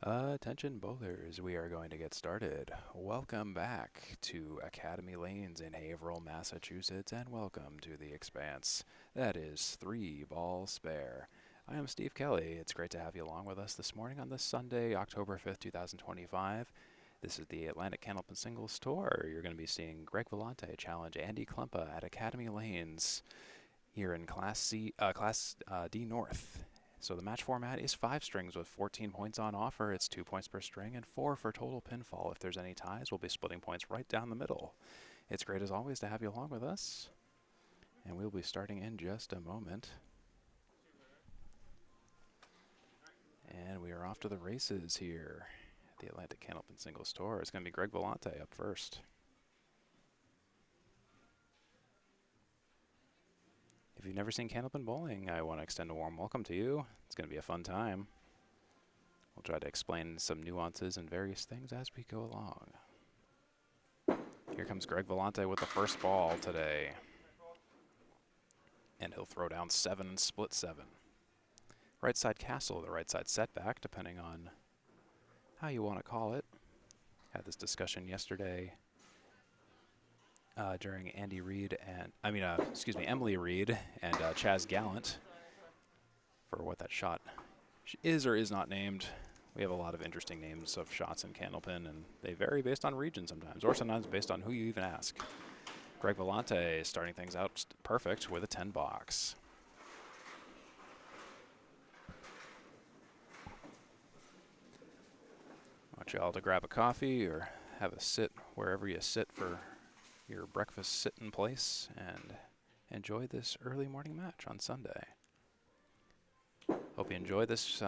Attention bowlers, we are going to get started. Welcome back to Academy Lanes in Haverhill, Massachusetts, and welcome to the Expanse. That is 3 balls spare. I am Steve Kelly. It's great to have you along with us this morning on this Sunday, October 5th, 2025. This is the Atlantic Candlepin Singles Tour. You're going to be seeing Greg Vellante challenge Andy Klempa at Academy Lanes here in Class D North. So the match format is 5 strings with 14 points on offer. It's 2 points per string and 4 for total pinfall. If there's any ties, we'll be splitting points right down the middle. It's great as always to have you along with us. And we'll be starting in just a moment. And we are off to the races here at the Atlantic Candlepin Singles Tour. It's going to be Greg Vellante up first. If you've never seen Candlepin bowling, I want to extend a warm welcome to you. It's going to be a fun time. We'll try to explain some nuances and various things as we go along. Here comes Greg Vellante with the first ball today. And he'll throw down 7 and split 7. Right side castle, the right side setback, depending on how you want to call it. Had this discussion yesterday during Emily Reed and Chaz Gallant for what that shot is or is not named. We have a lot of interesting names of shots in Candlepin, and they vary based on region sometimes, or sometimes based on who you even ask. Greg Vellante starting things out perfect with a 10 box. I want you all to grab a coffee or have a sit wherever you sit for your breakfast sit in place and enjoy this early morning match on Sunday. Hope you enjoy this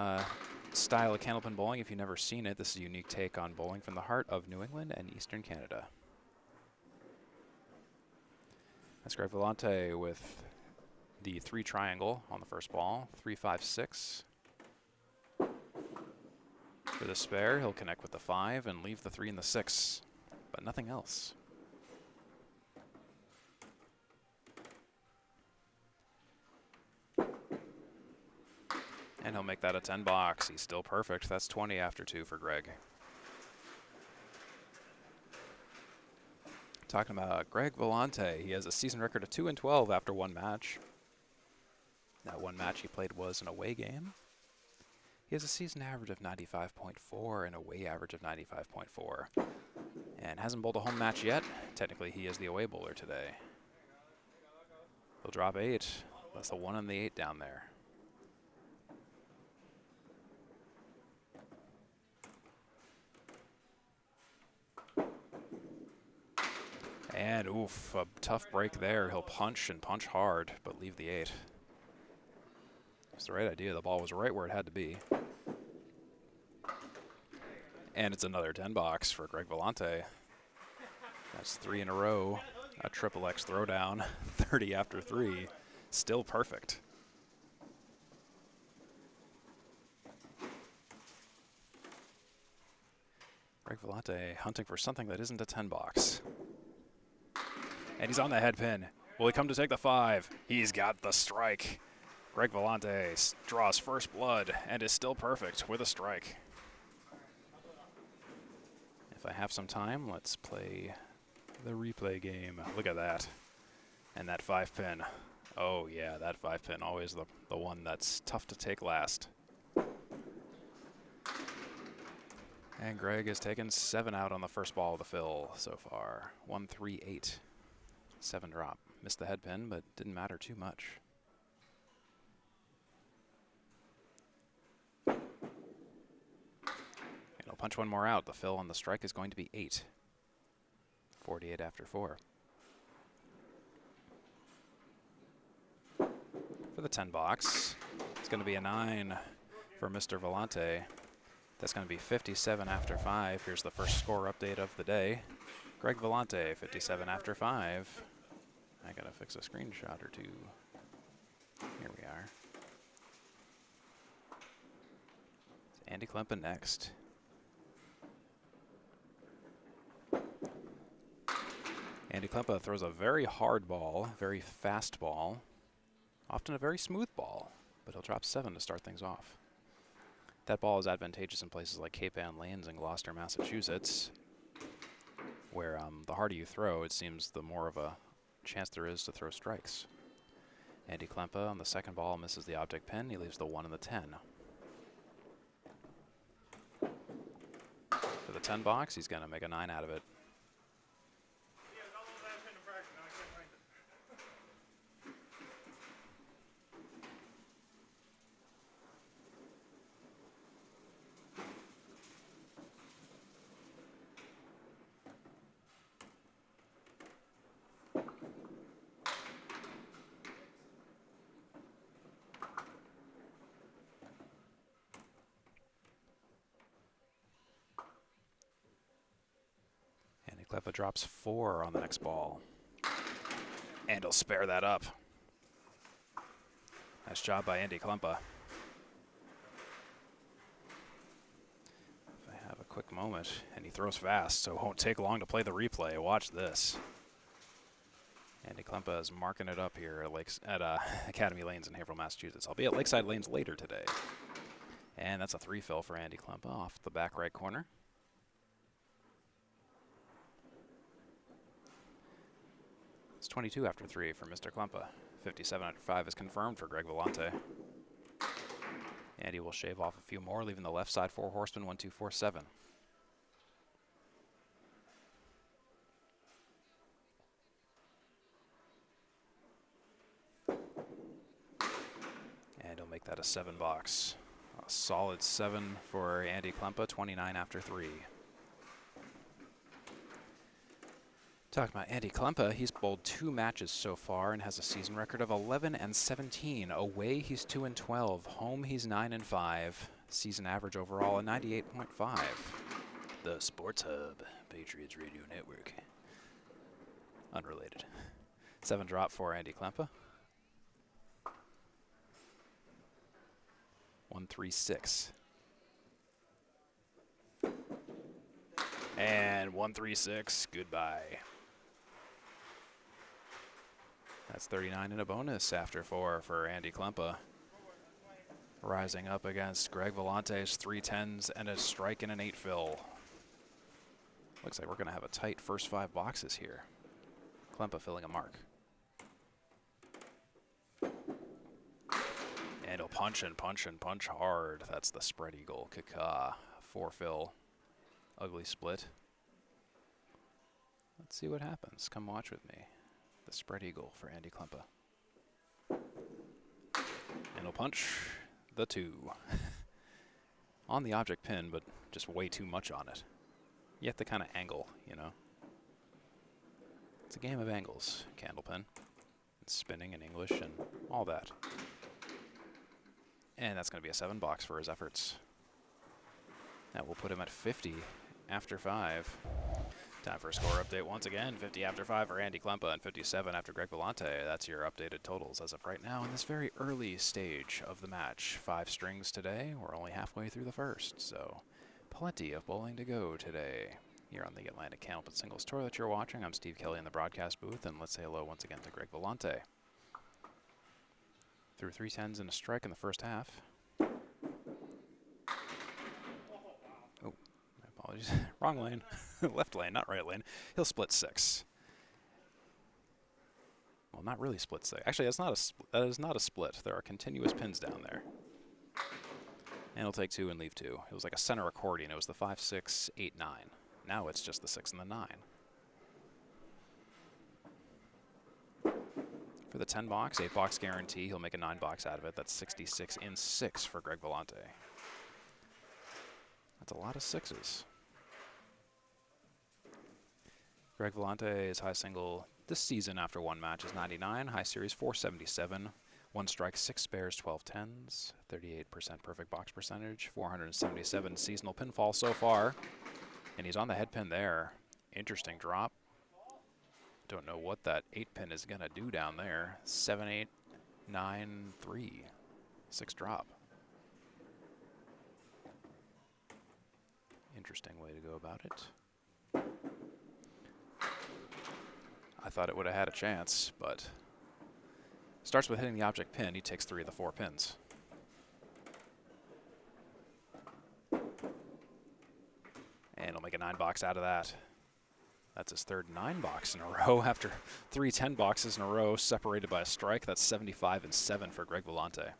style of Candlepin bowling. If you've never seen it, this is a unique take on bowling from the heart of New England and Eastern Canada. That's Greg Vellante with the 3 triangle on the first ball, 3, 5, 6. For the spare, he'll connect with the 5 and leave the 3 and the 6, but nothing else. And he'll make that a 10 box. He's still perfect. That's 20 after 2 for Greg. Talking about Greg Vellante, he has a season record of 2 and 12 after 1 match. That 1 match he played was an away game. He has a season average of 95.4 and away average of 95.4. And hasn't bowled a home match yet. Technically, he is the away bowler today. He'll drop 8. That's the 1 and the 8 down there. And oof, a tough break there. He'll punch and punch hard, but leave the 8. That's the right idea. The ball was right where it had to be. And it's another 10 box for Greg Vellante. That's 3 in a row. A triple X throwdown, 30 after 3. Still perfect. Greg Vellante hunting for something that isn't a 10 box. And he's on the head pin. Will he come to take the 5? He's got the strike. Greg Vellante draws first blood and is still perfect with a strike. If I have some time, let's play the replay game. Look at that. And that 5 pin. Oh yeah, that 5 pin, always the one that's tough to take last. And Greg has taken 7 out on the first ball of the fill so far. 1, 3, 8. 7 drop. Missed the head pin, but didn't matter too much. And he'll punch 1 more out. The fill on the strike is going to be 8. 48 after 4. For the 10 box, it's going to be a 9 for Mr. Vellante. That's going to be 57 after 5. Here's the first score update of the day. Greg Vellante, 57 after 5. I gotta fix a screenshot or 2. Here we are. It's Andy Klempa next. Andy Klempa throws a very hard ball, very fast ball, often a very smooth ball, but he'll drop 7 to start things off. That ball is advantageous in places like Cape Ann Lanes and Gloucester, Massachusetts, where the harder you throw, it seems the more of a chance there is to throw strikes. Andy Klempa on the second ball misses the object pin. He leaves the 1 and the 10. For the 10 box, he's going to make a 9 out of it. Klempa drops 4 on the next ball. And he'll spare that up. Nice job by Andy Klempa. If I have a quick moment, and he throws fast, so it won't take long to play the replay. Watch this. Andy Klempa is marking it up here at Academy Lanes in Haverhill, Massachusetts. I'll be at Lakeside Lanes later today. And that's a 3-fill for Andy Klempa off the back right corner. It's 22 after 3 for Mr. Klempa. 57 after 5 is confirmed for Greg Vellante. Andy will shave off a few more, leaving the left side 4 horsemen, 1, 2, 4, 7. And he'll make that a 7 box. A solid 7 for Andy Klempa, 29 after 3. Talking about Andy Klempa, he's bowled 2 matches so far and has a season record of 11 and 17. Away, he's 2 and 12. Home, he's 9 and 5. Season average overall, a 98.5. The Sports Hub, Patriots Radio Network. Unrelated. 7 drop for Andy Klempa. 1-3-6. And 1-3-6. Goodbye. That's 39 in a bonus after 4 for Andy Klempa. Rising up against Greg Vellante's 3 10s and a strike and an 8-fill. Looks like we're going to have a tight first 5 boxes here. Klempa filling a mark. And he'll punch and punch and punch hard. That's the spread eagle. Kaka. 4-fill. Ugly split. Let's see what happens. Come watch with me. The spread eagle for Andy Klempa. And he'll punch the 2. On the object pin, but just way too much on it. You have to kind of angle, you know. It's a game of angles, Candlepin. And spinning in English and all that. And that's going to be a 7 box for his efforts. That will put him at 50 after 5. Time for a score update once again. 50 after 5 for Andy Klempa and 57 after Greg Vellante. That's your updated totals as of right now in this very early stage of the match. 5 strings today. We're only halfway through the first, so plenty of bowling to go today. Here on the Atlantic Candlepin Singles Tour that you're watching, I'm Steve Kelly in the broadcast booth, and let's say hello once again to Greg Vellante. Threw 3 10s and a strike in the first half. Oh, my apologies. Wrong lane. Left lane, not right lane. He'll split 6. Well, not really split 6. Actually, that is not a split. There are continuous pins down there. And he'll take 2 and leave 2. It was like a center accordion. It was the 5, 6, 8, 9. Now it's just the 6 and the 9. For the 10 box, 8 box guarantee, he'll make a 9 box out of it. That's 66 in 6 for Greg Vellante. That's a lot of 6s. Greg Vellante's high single this season after 1 match is 99. High series 477. 1 strike, 6 spares, 12 10s. 38% perfect box percentage. 477 seasonal pinfall so far. And he's on the head pin there. Interesting drop. Don't know what that 8 pin is going to do down there. 7, 8, 9, 3. 6 drop. Interesting way to go about it. I thought it would have had a chance, but starts with hitting the object pin. He takes 3 of the 4 pins. make a 9-box out of that. That's his third 9-box in a row after 3 10-boxes in a row, separated by a strike. That's 75 and 7 for Greg Vellante. I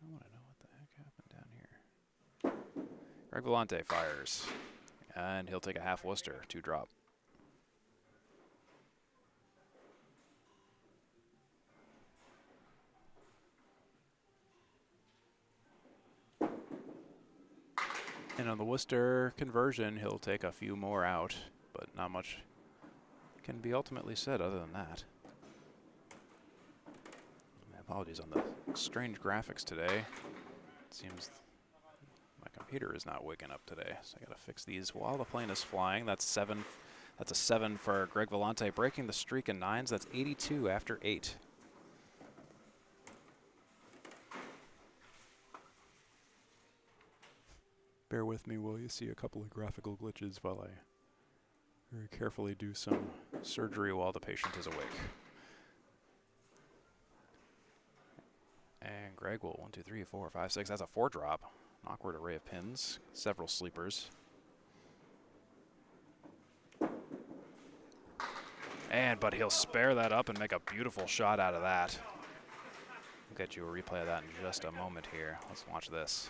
want to know what the heck happened down here. Greg Vellante fires, and he'll take a half Worcester, 2-drop. And on the Worcester conversion, he'll take a few more out, but not much can be ultimately said other than that. My apologies on the strange graphics today. It seems my computer is not waking up today, so I gotta fix these while the plane is flying. That's 7. That's a 7 for Greg Vellante, breaking the streak in 9s. That's 82 after 8. Bear with me while you see a couple of graphical glitches while I very carefully do some surgery while the patient is awake. And Greg will 1, 2, 3, 4, 5, 6. That's a 4-drop. An awkward array of pins. Several sleepers. But he'll spare that up and make a beautiful shot out of that. We'll get you a replay of that in just a moment here. Let's watch this.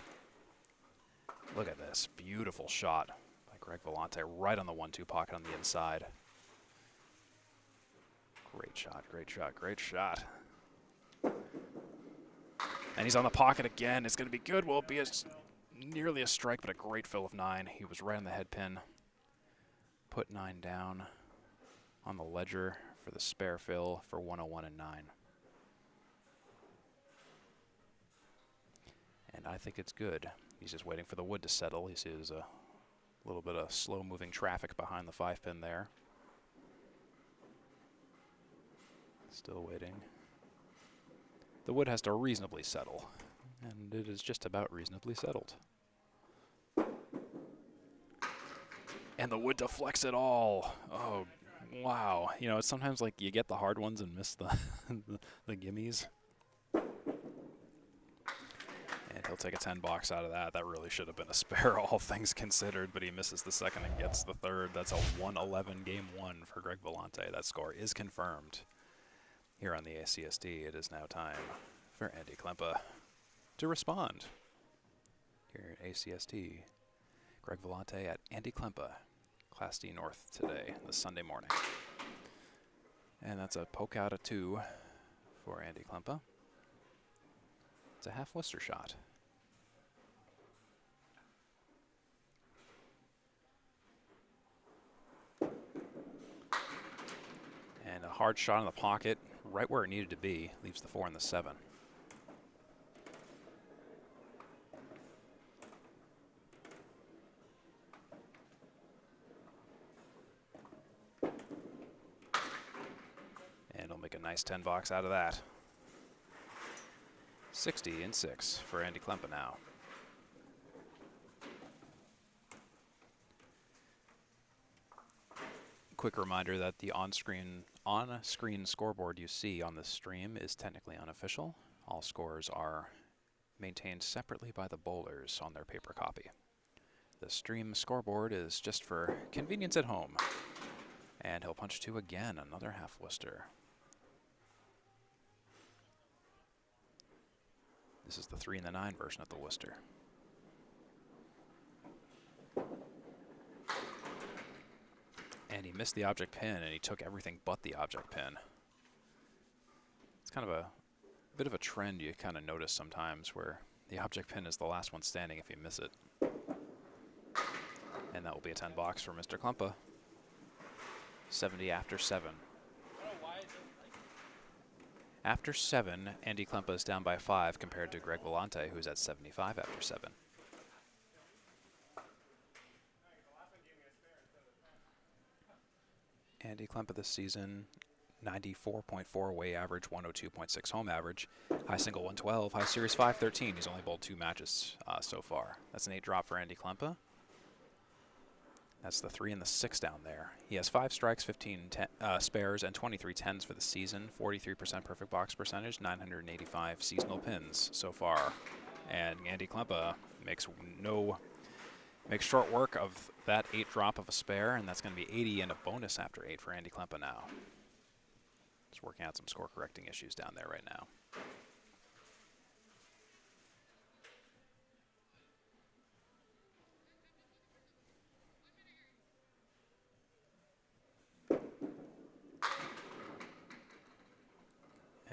Look at this. Beautiful shot by Greg Vellante right on the 1-2 pocket on the inside. Great shot, great shot, great shot. And he's on the pocket again. It's going to be good. Will it be nearly a strike, but a great fill of 9. He was right on the head pin. Put 9 down on the ledger for the spare fill for 101 and 9. And I think it's good. He's just waiting for the wood to settle. He sees a little bit of slow-moving traffic behind the 5-pin there. Still waiting. The wood has to reasonably settle, and it is just about reasonably settled. And the wood deflects it all. Oh, wow. You know, it's sometimes like you get the hard ones and miss the, the gimmies. And he'll take a 10-box out of that. That really should have been a spare, all things considered, but he misses the second and gets the third. That's a 111 game 1 for Greg Vellante. That score is confirmed here on the ACST. It is now time for Andy Klempa to respond. Here at ACST, Greg Vellante at Andy Klempa, Class D North today, this Sunday morning. And that's a poke out of 2 for Andy Klempa. It's a half Worcester shot. And a hard shot in the pocket, right where it needed to be, leaves the 4 and the 7. And he'll make a nice 10-box out of that. 60 and 6 for Andy Klempa now. Quick reminder that the on-screen scoreboard you see on this stream is technically unofficial. All scores are maintained separately by the bowlers on their paper copy. The stream scoreboard is just for convenience at home. And he'll punch 2 again, another half Worcester. This is the 3 and the 9 version of the Worcester. And he missed the object pin, and he took everything but the object pin. It's kind of a bit of a trend you kind of notice sometimes, where the object pin is the last one standing if you miss it. And that will be a 10-box for Mr. Klempa. 70 after 7. After 7, Andy Klempa is down by 5 compared to Greg Vellante, who's at 75 after 7. Andy Klempa this season, 94.4 away average, 102.6 home average, high single 112, high series 513. He's only bowled 2 matches so far. That's an 8 drop for Andy Klempa. That's the 3 and the 6 down there. He has 5 strikes, 15 spares, and 23 tens for the season. 43% perfect box percentage, 985 seasonal pins so far. And Andy Klempa makes short work of that 8 drop of a spare, and that's going to be 80 and a bonus after 8 for Andy Klempa now. Just working out some score correcting issues down there right now.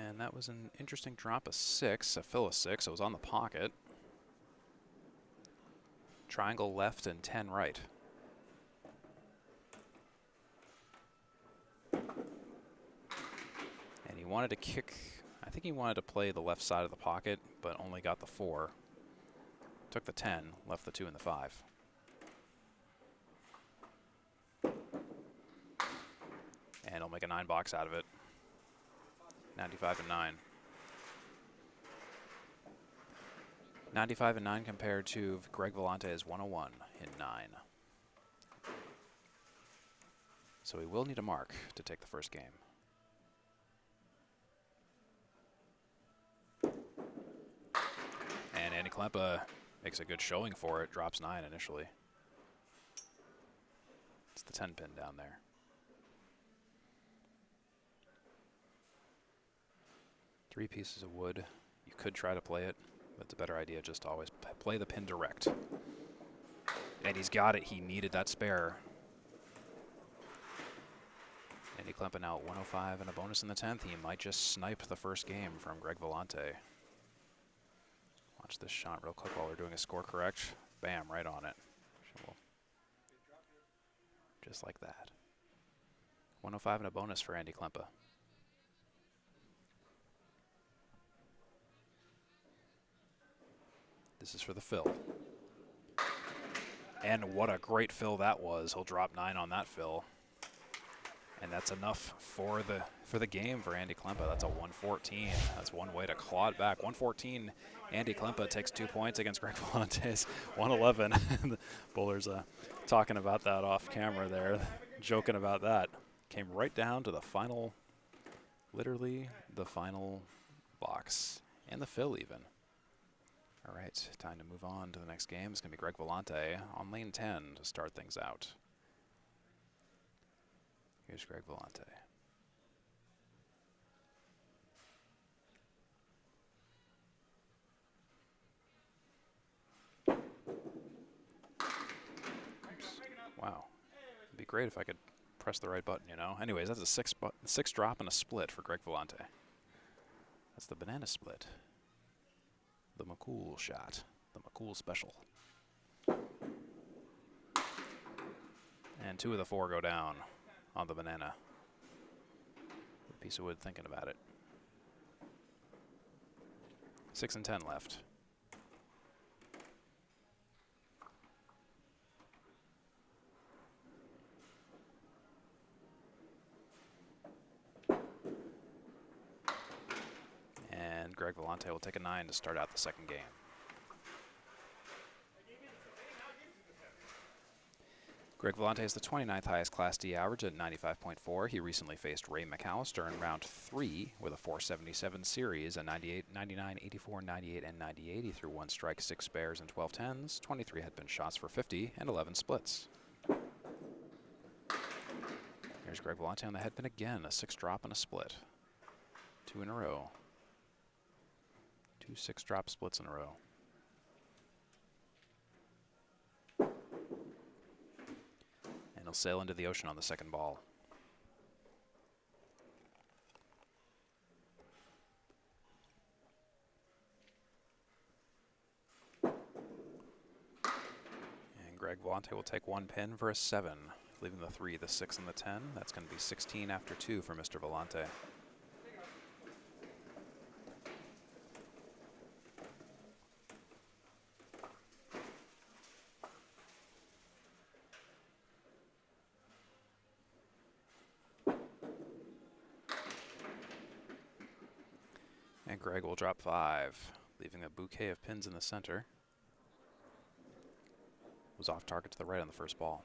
And that was an interesting drop of 6, a fill of 6. It was on the pocket. Triangle left and 10 right. And he wanted to kick, I think he wanted to play the left side of the pocket, but only got the 4. Took the 10, left the 2 and the 5. And he'll make a 9 box out of it. 95 and 9. 95 and 9 compared to Greg Vellante's 101 in 9. So he will need a mark to take the first game. And Andy Klempa makes a good showing for it, drops 9 initially. It's the 10 pin down there. Three pieces of wood. You could try to play it, but it's a better idea just to always play the pin direct. And he's got it. He needed that spare. Andy Klempa now at 105 and a bonus in the 10th. He might just snipe the first game from Greg Vellante. Watch this shot real quick while we're doing a score correct. Bam, right on it. Just like that. 105 and a bonus for Andy Klempa. This is for the fill. And what a great fill that was. He'll drop 9 on that fill. And that's enough for the game for Andy Klempa. That's a 114. That's one way to claw it back. 114. Andy Klempa takes 2 points against Greg Vellante's 111. The bowler's talking about that off camera there, joking about that. Came right down to the final, literally the final box and the fill even. All right, time to move on to the next game. It's going to be Greg Vellante on lane 10 to start things out. Here's Greg Vellante. Wow. It'd be great if I could press the right button, you know? Anyways, that's a 6 drop and a split for Greg Vellante. That's the banana split. The McCool shot. The McCool special. And 2 of the 4 go down on the banana. A piece of wood thinking about it. 6 and 10 left. And Greg Vellante will take a 9 to start out the second game. Greg Vellante is the 29th highest Class D average at 95.4. He recently faced Ray McAllister in round 3 with a 477 series, a 98, 99, 84, 98, and 98. He threw 1 strike, 6 spares, and 12 tens, 23 headpin shots for 50, and 11 splits. Here's Greg Vellante on the headpin again, a 6 drop and a split. 2 in a row. 2 6 drop splits in a row. He'll sail into the ocean on the second ball. And Greg Vellante will take 1 pin for a 7, leaving the 3, the 6, and the 10. That's going to be 16 after 2 for Mr. Vellante. And Greg will drop 5, leaving a bouquet of pins in the center. Was off target to the right on the first ball.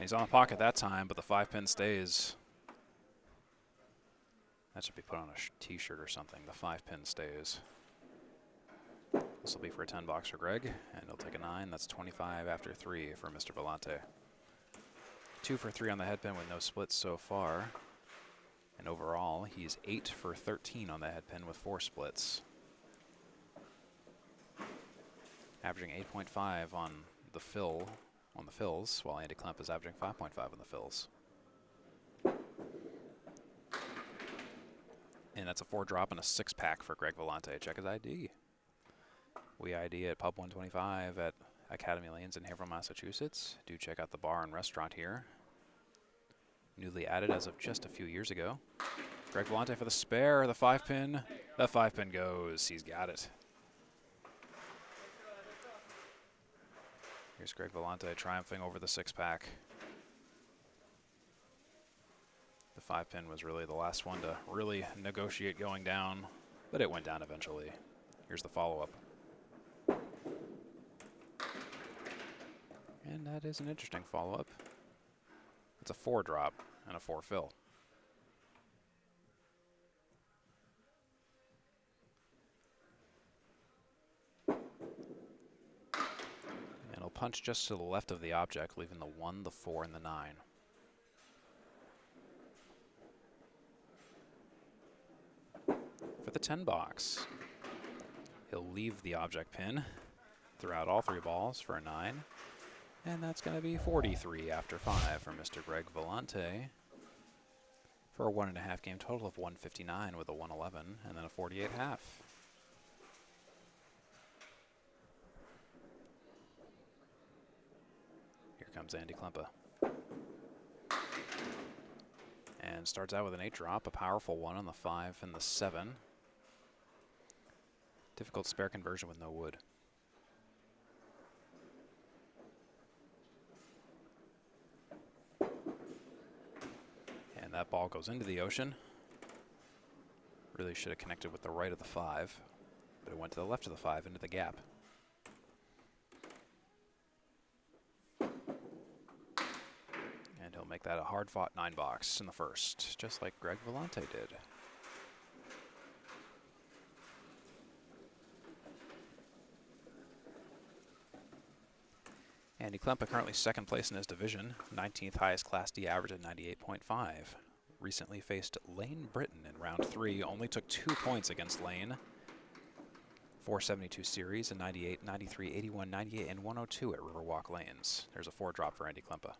he's on the pocket that time, but the 5-pin stays. That should be put on a t-shirt or something. The 5-pin stays. This will be for a 10 box for Greg, and he'll take a 9. That's 25 after 3 for Mr. Vellante. 2 for 3 on the head pin with no splits so far. And overall, he's 8 for 13 on the head pin with 4 splits. Averaging 8.5 on the fills, while Andy Klempa is averaging 5.5 on the fills. And that's a 4-drop and a 6-pack for Greg Vellante. Check his ID. We ID at Pub 125 at Academy Lanes in Haverhill, Massachusetts. Do check out the bar and restaurant here. Newly added as of just a few years ago. Greg Vellante for the spare, the 5-pin. The 5-pin goes. He's got it. Here's Greg Vellante triumphing over the 6-pack. The 5-pin was really the last one to really negotiate going down, but it went down eventually. Here's the follow-up. And that is an interesting follow-up. It's a 4-drop and a 4-fill. And he'll punch just to the left of the object, leaving the 1, the 4, and the 9. For the 10 box, he'll leave the object pin throughout all 3 balls for a 9. And that's going to be 43 after 5 for Mr. Greg Vellante for a 1.5 game total of 159 with a 111 and then a 48 half. Here comes Andy Klempa. And starts out with an 8-drop, a powerful 1 on the 5 and the 7. Difficult spare conversion with no wood. And that ball goes into the ocean. Really should have connected with the right of the 5, but it went to the left of the 5 into the gap. And he'll make that a hard-fought 9 box in the first, just like Greg Vellante did. Andy Klempa currently 2nd place in his division, 19th highest Class D average at 98.5. Recently faced Lane Britton in round 3, only took 2 points against Lane. 472 series, a 98, 93, 81, 98, and 102 at Riverwalk Lanes. There's a 4-drop for Andy Klempa.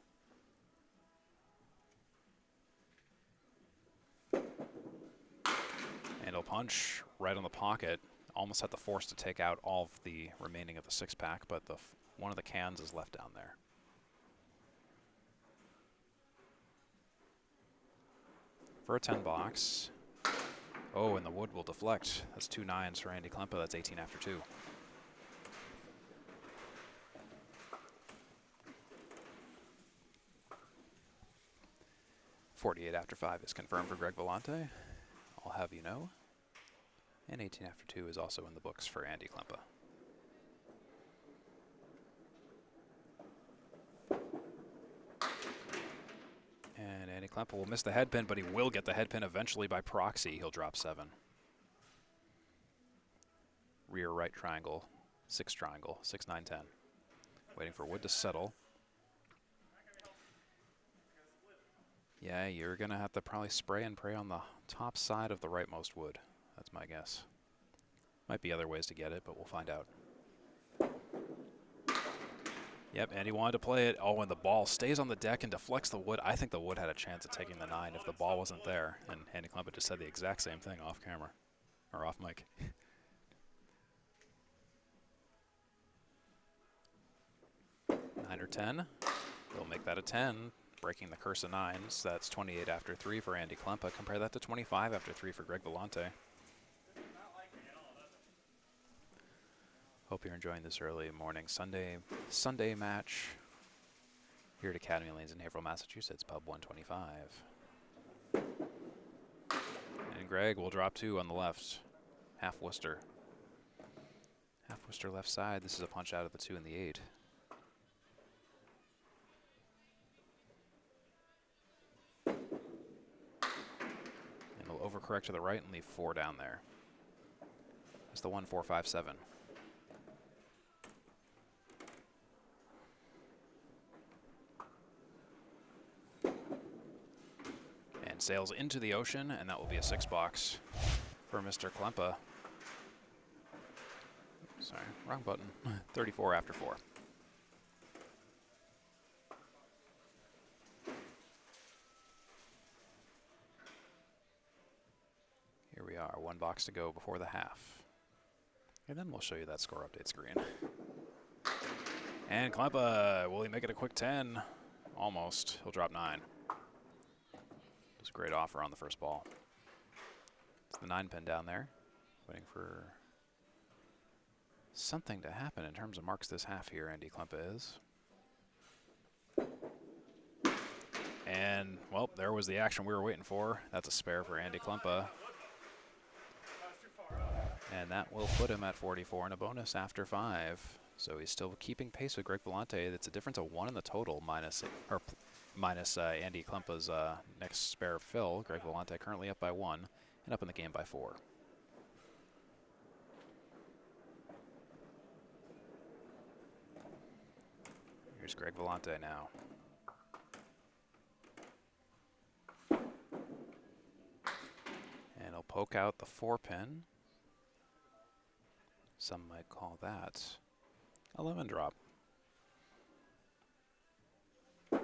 And he'll punch right on the pocket. Almost had the force to take out all of the remaining of the 6-pack, but one of the cans is left down there. For a 10 box. Oh, and the wood will deflect. That's 2 9s for Andy Klempa. That's 18 after 2. $48 after 5 is confirmed for Greg Vellante. I'll have you know. And 18 after 2 is also in the books for Andy Klempa. And Andy Klempa will miss the head pin, but he will get the head pin eventually by proxy. He'll drop 7. Rear right triangle, 6 triangle, 6, 9, 10. Waiting for wood to settle. Yeah, you're going to have to probably spray and pray on the top side of the rightmost wood. That's my guess. Might be other ways to get it, but we'll find out. Yep, and he wanted to play it. Oh, and the ball stays on the deck and deflects the wood. I think the wood had a chance at taking the 9 if the ball wasn't there. And Andy Klempa just said the exact same thing off camera, or off mic. 9 or 10. He'll make that a 10, breaking the curse of 9s. That's 28 after 3 for Andy Klempa. Compare that to 25 after 3 for Greg Vellante. Hope you're enjoying this early morning Sunday match here at Academy Lanes in Haverhill, Massachusetts, Pub 125. And Greg will drop 2 on the left, half Worcester. Half Worcester left side. This is a punch out of the 2 and the 8. overcorrect to the right and leave 4 down there. It's the 1, 4, 5, 7. And sails into the ocean, and that will be a 6-box for Mr. Klempa. Sorry, wrong button. 34 after 4. Here we are, 1 box to go before the half. And then we'll show you that score update screen. And Klempa, will he make it a quick 10? Almost. He'll drop 9. It was a great offer on the first ball. It's the 9 pin down there, waiting for something to happen in terms of marks this half here. Andy Klempa is. And, well, there was the action we were waiting for. That's a spare for Andy Klempa. And that will put him at 44 and a bonus after 5. So he's still keeping pace with Greg Vellante. It's a difference of 1 in the total, minus Andy Klempa's next spare fill. Greg Vellante currently up by 1 and up in the game by 4. Here's Greg Vellante now. And he'll poke out the 4 pin. Some might call that a lemon drop. And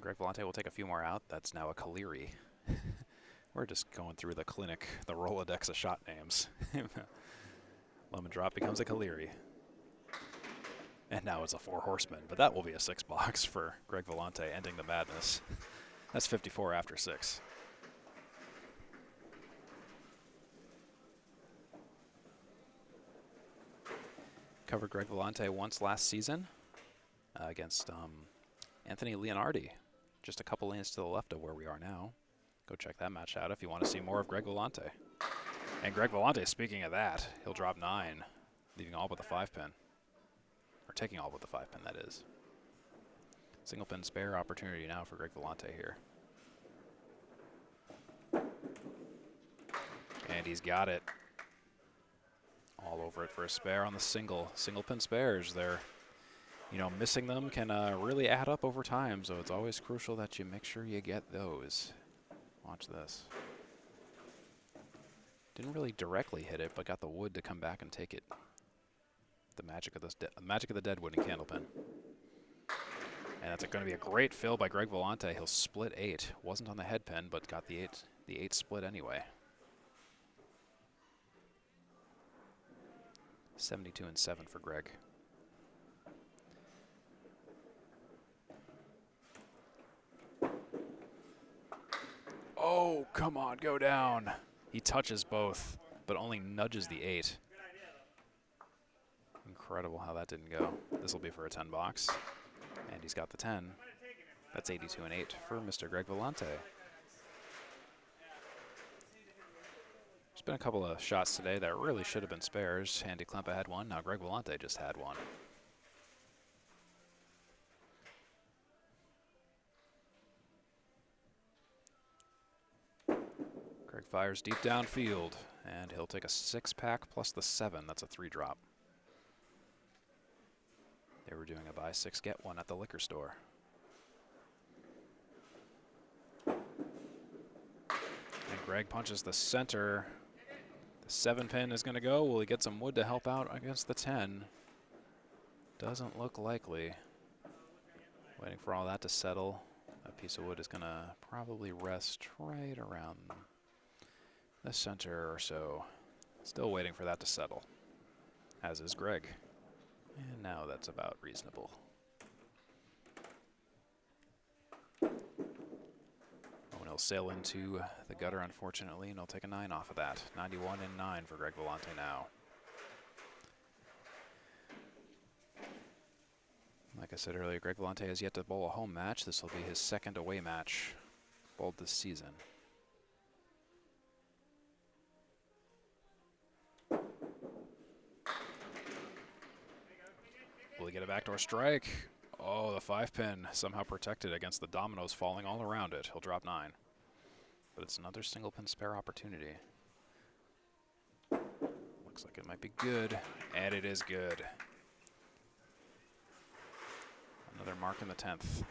Greg Vellante will take a few more out. That's now a Caleri. We're just going through the clinic, the Rolodex of shot names. Lemon drop becomes a Caleri. And now it's a 4 horseman, but that will be a 6-box for Greg Vellante, ending the madness. That's 54 after 6. Covered Greg Vellante once last season against Anthony Leonardi, just a couple lanes to the left of where we are now. Go check that match out if you want to see more of Greg Vellante. And Greg Vellante, speaking of that, he'll drop 9, leaving all but the 5 pin. Or taking all but the 5 pin, that is. Single pin spare opportunity now for Greg Vellante here. And he's got it. All over it for a spare on the single pin spares. They're, you know, missing them can really add up over time, so it's always crucial that you make sure you get those. Watch this. Didn't really directly hit it, but got the wood to come back and take it. The magic of this, magic of the deadwood in Candlepin. And that's going to be a great fill by Greg Vellante. He'll split 8. Wasn't on the head pin, but got the 8 split anyway. 72 and 7 for Greg. Oh, come on, go down. He touches both, but only nudges the 8. Incredible how that didn't go. This will be for a 10-box. And he's got the 10. That's 82 and 8 for Mr. Greg Vellante. There's been a couple of shots today that really should have been spares. Andy Klempa had one. Now Greg Vellante just had one. Greg fires deep downfield, and he'll take a 6-pack plus the 7. That's a 3-drop. They were doing a buy 6, get 1 at the liquor store. And Greg punches the center. The 7 pin is going to go. Will he get some wood to help out against the 10? Doesn't look likely. Waiting for all that to settle. That piece of wood is going to probably rest right around the center or so. Still waiting for that to settle, as is Greg. And now that's about reasonable. He'll sail into the gutter, unfortunately, and he'll take a 9 off of that. 91 and 9 for Greg Vellante now. Like I said earlier, Greg Vellante has yet to bowl a home match. This will be his 2nd away match bowled this season. Will he get a backdoor strike? Oh, the 5 pin somehow protected against the dominoes falling all around it. He'll drop 9. but it's another single pin spare opportunity. Looks like it might be good, and it is good. Another mark in the 10th.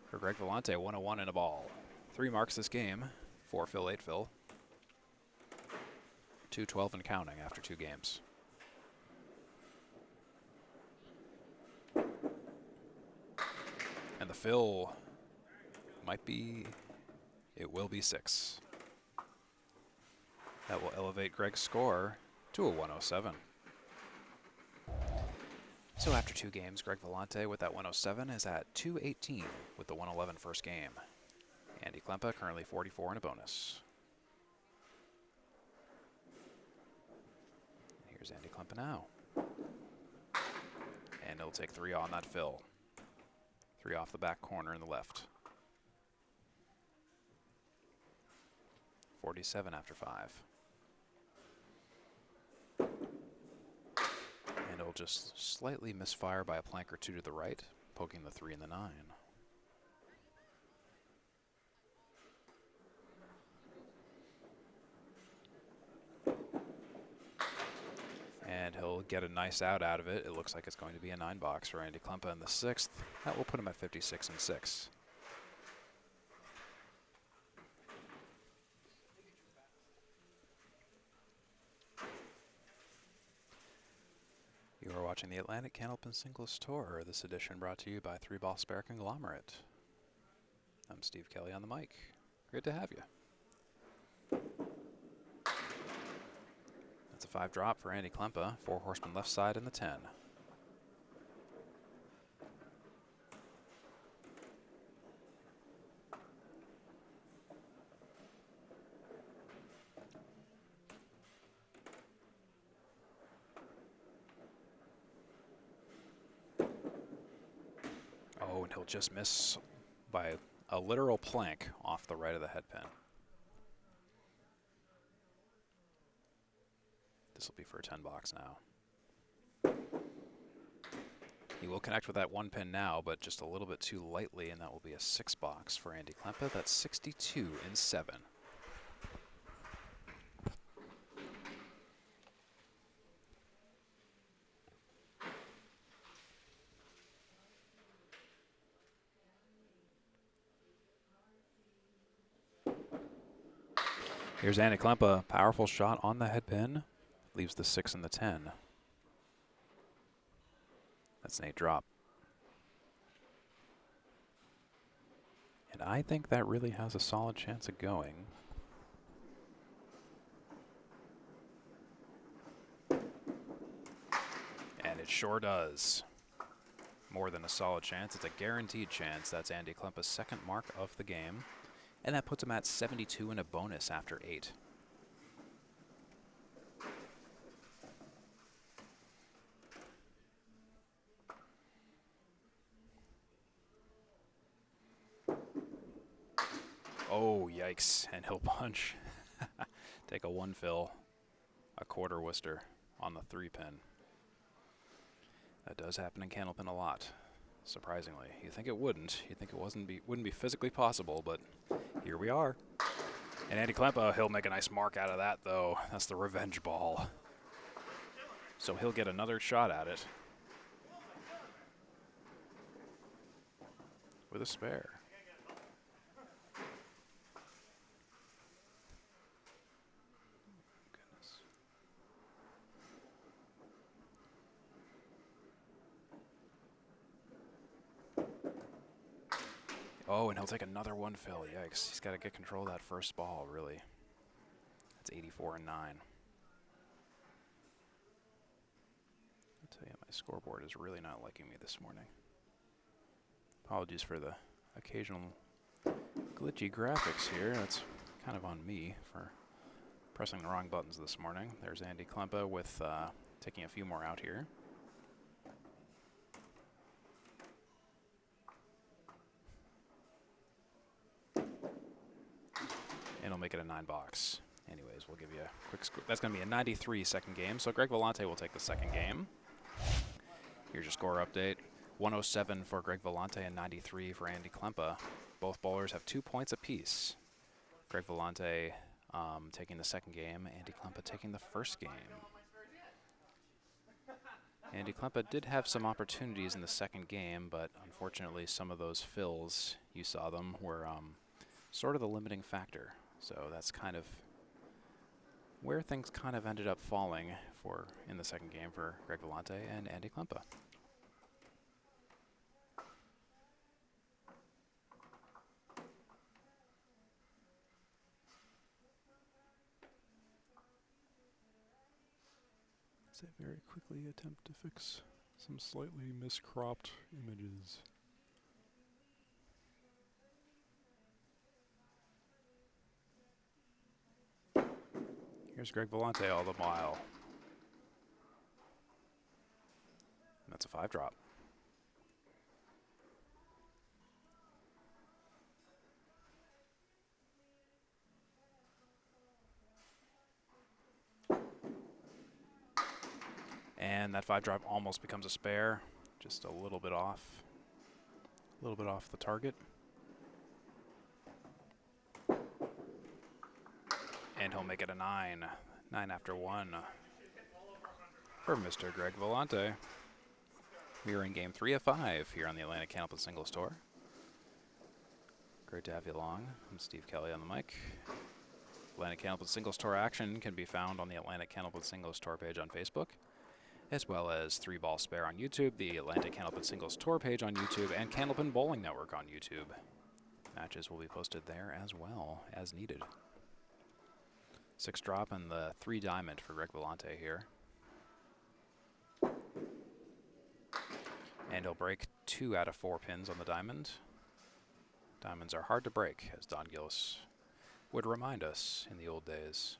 For Greg Vellante, 101 in a ball. 3 marks this game, 4 fill, 8 fill. 212 and counting after 2 games. And the fill might be, it will be 6. That will elevate Greg's score to a 107. So after 2 games, Greg Vellante with that 107 is at 218 with the 111 first game. Andy Klempa currently 44 in a bonus. Here's Andy Klempa now. And he'll take 3 on that fill. 3 off the back corner in the left. 47 after 5. And it'll just slightly misfire by a plank or 2 to the right, poking the 3 and the 9. And he'll get a nice out of it. It looks like it's going to be a 9 box for Andy Klempa in the 6th. That will put him at 56 and 6. You are watching the Atlantic Candlepin Singles Tour. This edition brought to you by 3 Ball Spare Conglomerate. I'm Steve Kelly on the mic. Great to have you. That's a 5 drop for Andy Klempa. 4 horsemen left side in the 10. Oh, and he'll just miss by a literal plank off the right of the head pin. This will be for a 10 box now. He will connect with that 1 pin now, but just a little bit too lightly, and that will be a 6 box for Andy Klempa. That's 62 in 7. Here's Andy Klempa, powerful shot on the head pin. Leaves the 6 and the 10. That's an 8 drop. And I think that really has a solid chance of going. And it sure does. More than a solid chance, it's a guaranteed chance. That's Andy Klempa's 2nd mark of the game. And that puts him at 72 in a bonus after 8. Oh, yikes. And he'll punch. Take a 1 fill, a 1/4 Worcester on the 3 pin. That does happen in Candlepin a lot, surprisingly. You think it wouldn't. You think it wouldn't be physically possible, but here we are. And Andy Klempa, he'll make a nice mark out of that, though. That's the revenge ball. So he'll get another shot at it with a spare. Oh, and he'll take another 1 fill. Yikes. He's got to get control of that first ball, really. That's 84 and 9. I'll tell you, my scoreboard is really not liking me this morning. Apologies for the occasional glitchy graphics here. That's kind of on me for pressing the wrong buttons this morning. There's Andy Klempa with taking a few more out here. And he'll make it a 9 box. Anyways, we'll give you a quick score. That's going to be a 93 second game. So Greg Vellante will take the 2nd game. Here's your score update. 107 for Greg Vellante and 93 for Andy Klempa. Both bowlers have 2 points apiece. Greg Vellante taking the second game, Andy Klempa taking the first game. Andy Klempa did have some opportunities in the second game, but unfortunately some of those fills, you saw them, were sort of the limiting factor. So that's kind of where things kind of ended up falling in the second game for Greg Vellante and Andy Klempa. As I very quickly attempt to fix some slightly miscropped images. Here's Greg Vellante all the while. That's a 5-drop. And that 5-drop almost becomes a spare, just a little bit off the target. And he'll make it a 9. 9 after 1 for Mr. Greg Vellante. We are in game 3 of 5 here on the Atlantic Candlepin Singles Tour. Great to have you along. I'm Steve Kelly on the mic. Atlantic Candlepin Singles Tour action can be found on the Atlantic Candlepin Singles Tour page on Facebook, as well as 3-Ball Spare on YouTube, the Atlantic Candlepin Singles Tour page on YouTube, and Candlepin Bowling Network on YouTube. Matches will be posted there as well, as needed. 6-drop and the 3 diamond for Greg Vellante here. And he'll break 2 out of 4 pins on the diamond. Diamonds are hard to break, as Don Gillis would remind us in the old days.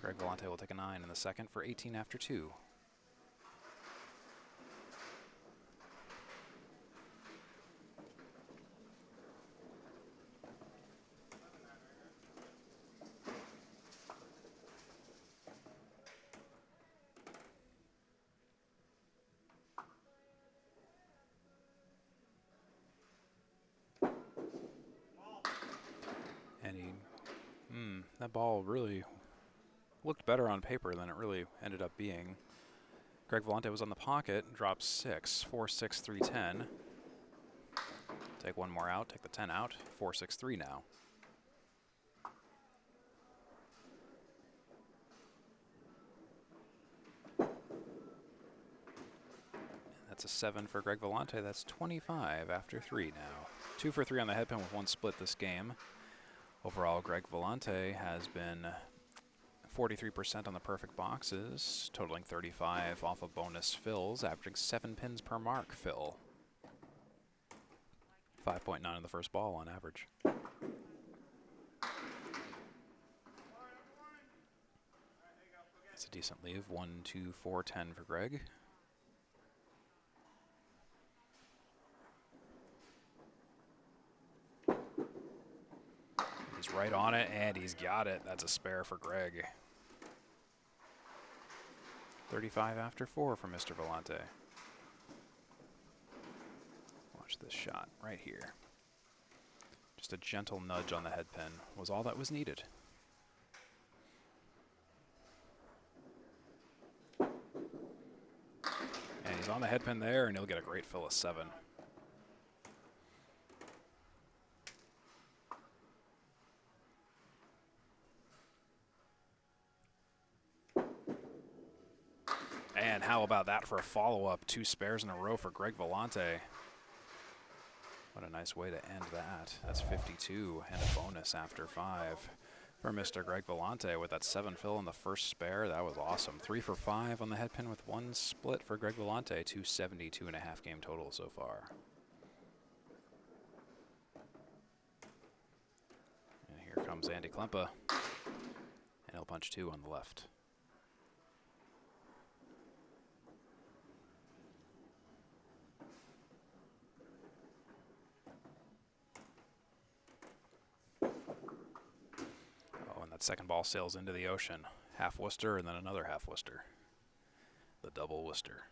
Greg Vellante will take a 9 in the second for 18 after 2. And that ball really looked better on paper than it really ended up being. Greg Vellante was on the pocket, dropped 6, 4-6, 3-10. Take one more out, take the 10 out, 4-6-3 now. And that's a 7 for Greg Vellante. That's 25 after 3 now. 2 for 3 on the headpin with 1 split this game. Overall, Greg Vellante has been 43% on the perfect boxes, totaling 35 off of bonus fills, averaging 7 pins per mark fill. 5.9 on the first ball on average. That's a decent leave. 1, 2, 4, 10 for Greg. He's right on it, and he's got it. That's a spare for Greg. 35 after 4 for Mr. Vellante. Watch this shot right here. Just a gentle nudge on the head pin was all that was needed. And he's on the head pin there, and he'll get a great fill of 7. And how about that for a follow-up? 2 spares in a row for Greg Vellante. What a nice way to end that. That's 52 and a bonus after 5 for Mr. Greg Vellante with that 7 fill in the first spare. That was awesome. 3 for 5 on the head pin with 1 split for Greg Vellante. 270, 2.5 game total so far. And here comes Andy Klempa. And he'll punch 2 on the left. Second ball sails into the ocean. Half Worcester and then another half Worcester. The double Worcester.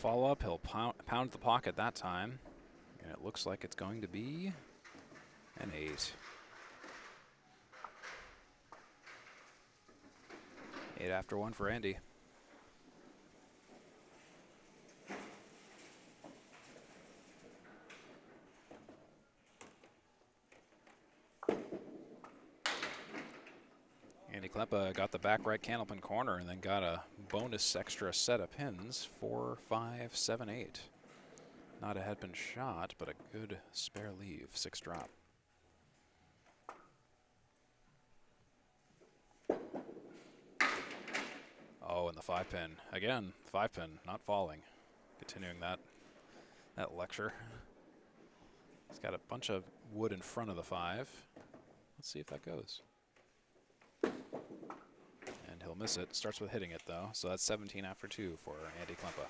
follow-up. He'll pound the pocket that time. And it looks like it's going to be an 8. 8 after 1 for Andy. Andy Klempa got the back right Candlepin corner and then got a bonus extra set of pins. 4, 5, 7, 8. Not a headpin shot, but a good spare leave. 6 drop. Oh, and the 5-pin. Again, 5-pin, not falling. Continuing that lecture. He's got a bunch of wood in front of the 5. Let's see if that goes. And he'll miss it. Starts with hitting it, though. So that's 17 after 2 for Andy Klempa.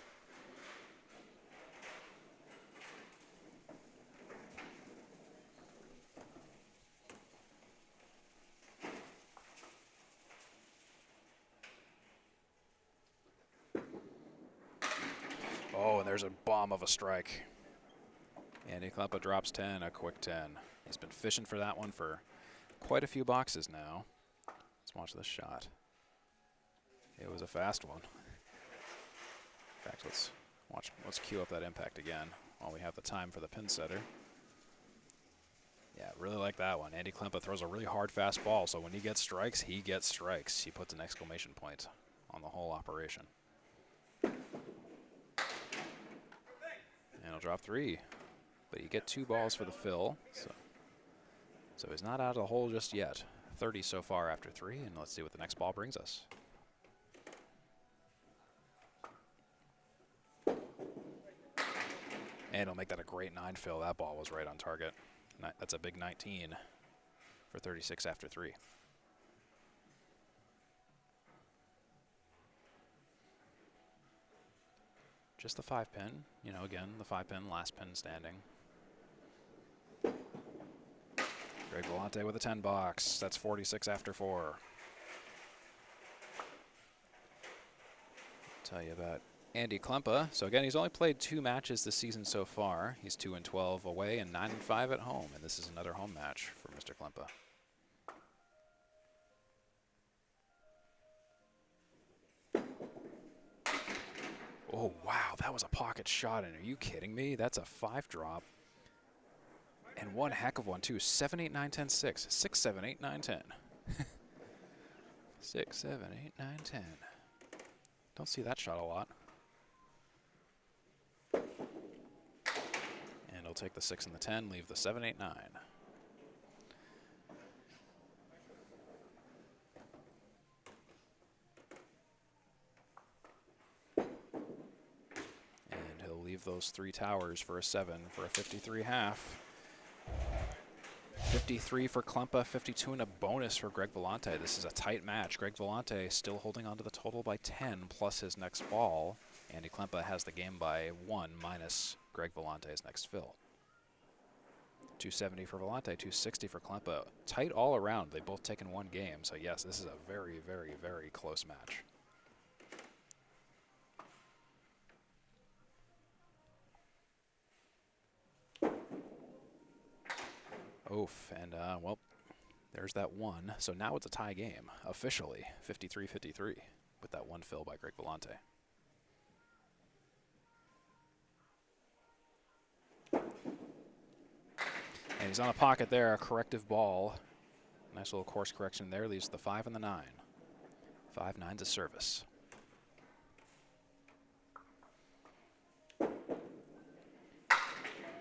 Oh, and there's a bomb of a strike. Andy Klempa drops 10, a quick 10. He's been fishing for that one for quite a few boxes now. Let's watch this shot. It was a fast one. In fact, let's cue up that impact again while we have the time for the pin setter. Yeah, really like that one. Andy Klempa throws a really hard fast ball, so when he gets strikes, he gets strikes. He puts an exclamation point on the whole operation. And he'll drop 3. But you get 2 balls for the fill, so he's not out of the hole just yet. 30 so far after 3, and let's see what the next ball brings us. And he'll make that a great 9 fill. That ball was right on target. That's a big 19 for 36 after 3. Just the 5-pin. You know, again, the 5-pin, last pin standing. Greg Vellante with a 10 box. That's 46 after 4. Tell you about Andy Klempa. So again, he's only played 2 matches this season so far. He's 2-12 away and 9-5 at home. And this is another home match for Mr. Klempa. Oh, wow, that was a pocket shot. And are you kidding me? That's a 5 drop. And one heck of one, too. 7, 8, 9, 10, 6. 6, 7, 8, 9, 10. 6, 7, 8, 9, 10. Don't see that shot a lot. And he'll take the 6 and the 10, leave the 7, 8, 9. And he'll leave those 3 towers for a 7 for a 53 half. 53 for Klempa, 52 and a bonus for Greg Vellante. This is a tight match. Greg Vellante still holding on to the total by 10 plus his next ball. Andy Klempa has the game by 1 minus Greg Vellante's next fill. 270 for Vellante, 260 for Klempa. Tight all around. They've both taken 1 game. So yes, this is a very, very, very close match. Oof, and well, there's that 1. So now it's a tie game, officially, 53-53, with that 1 fill by Greg Vellante. And he's on a pocket there, a corrective ball. Nice little course correction there, leaves the 5 and the 9. 5, 9's a service. And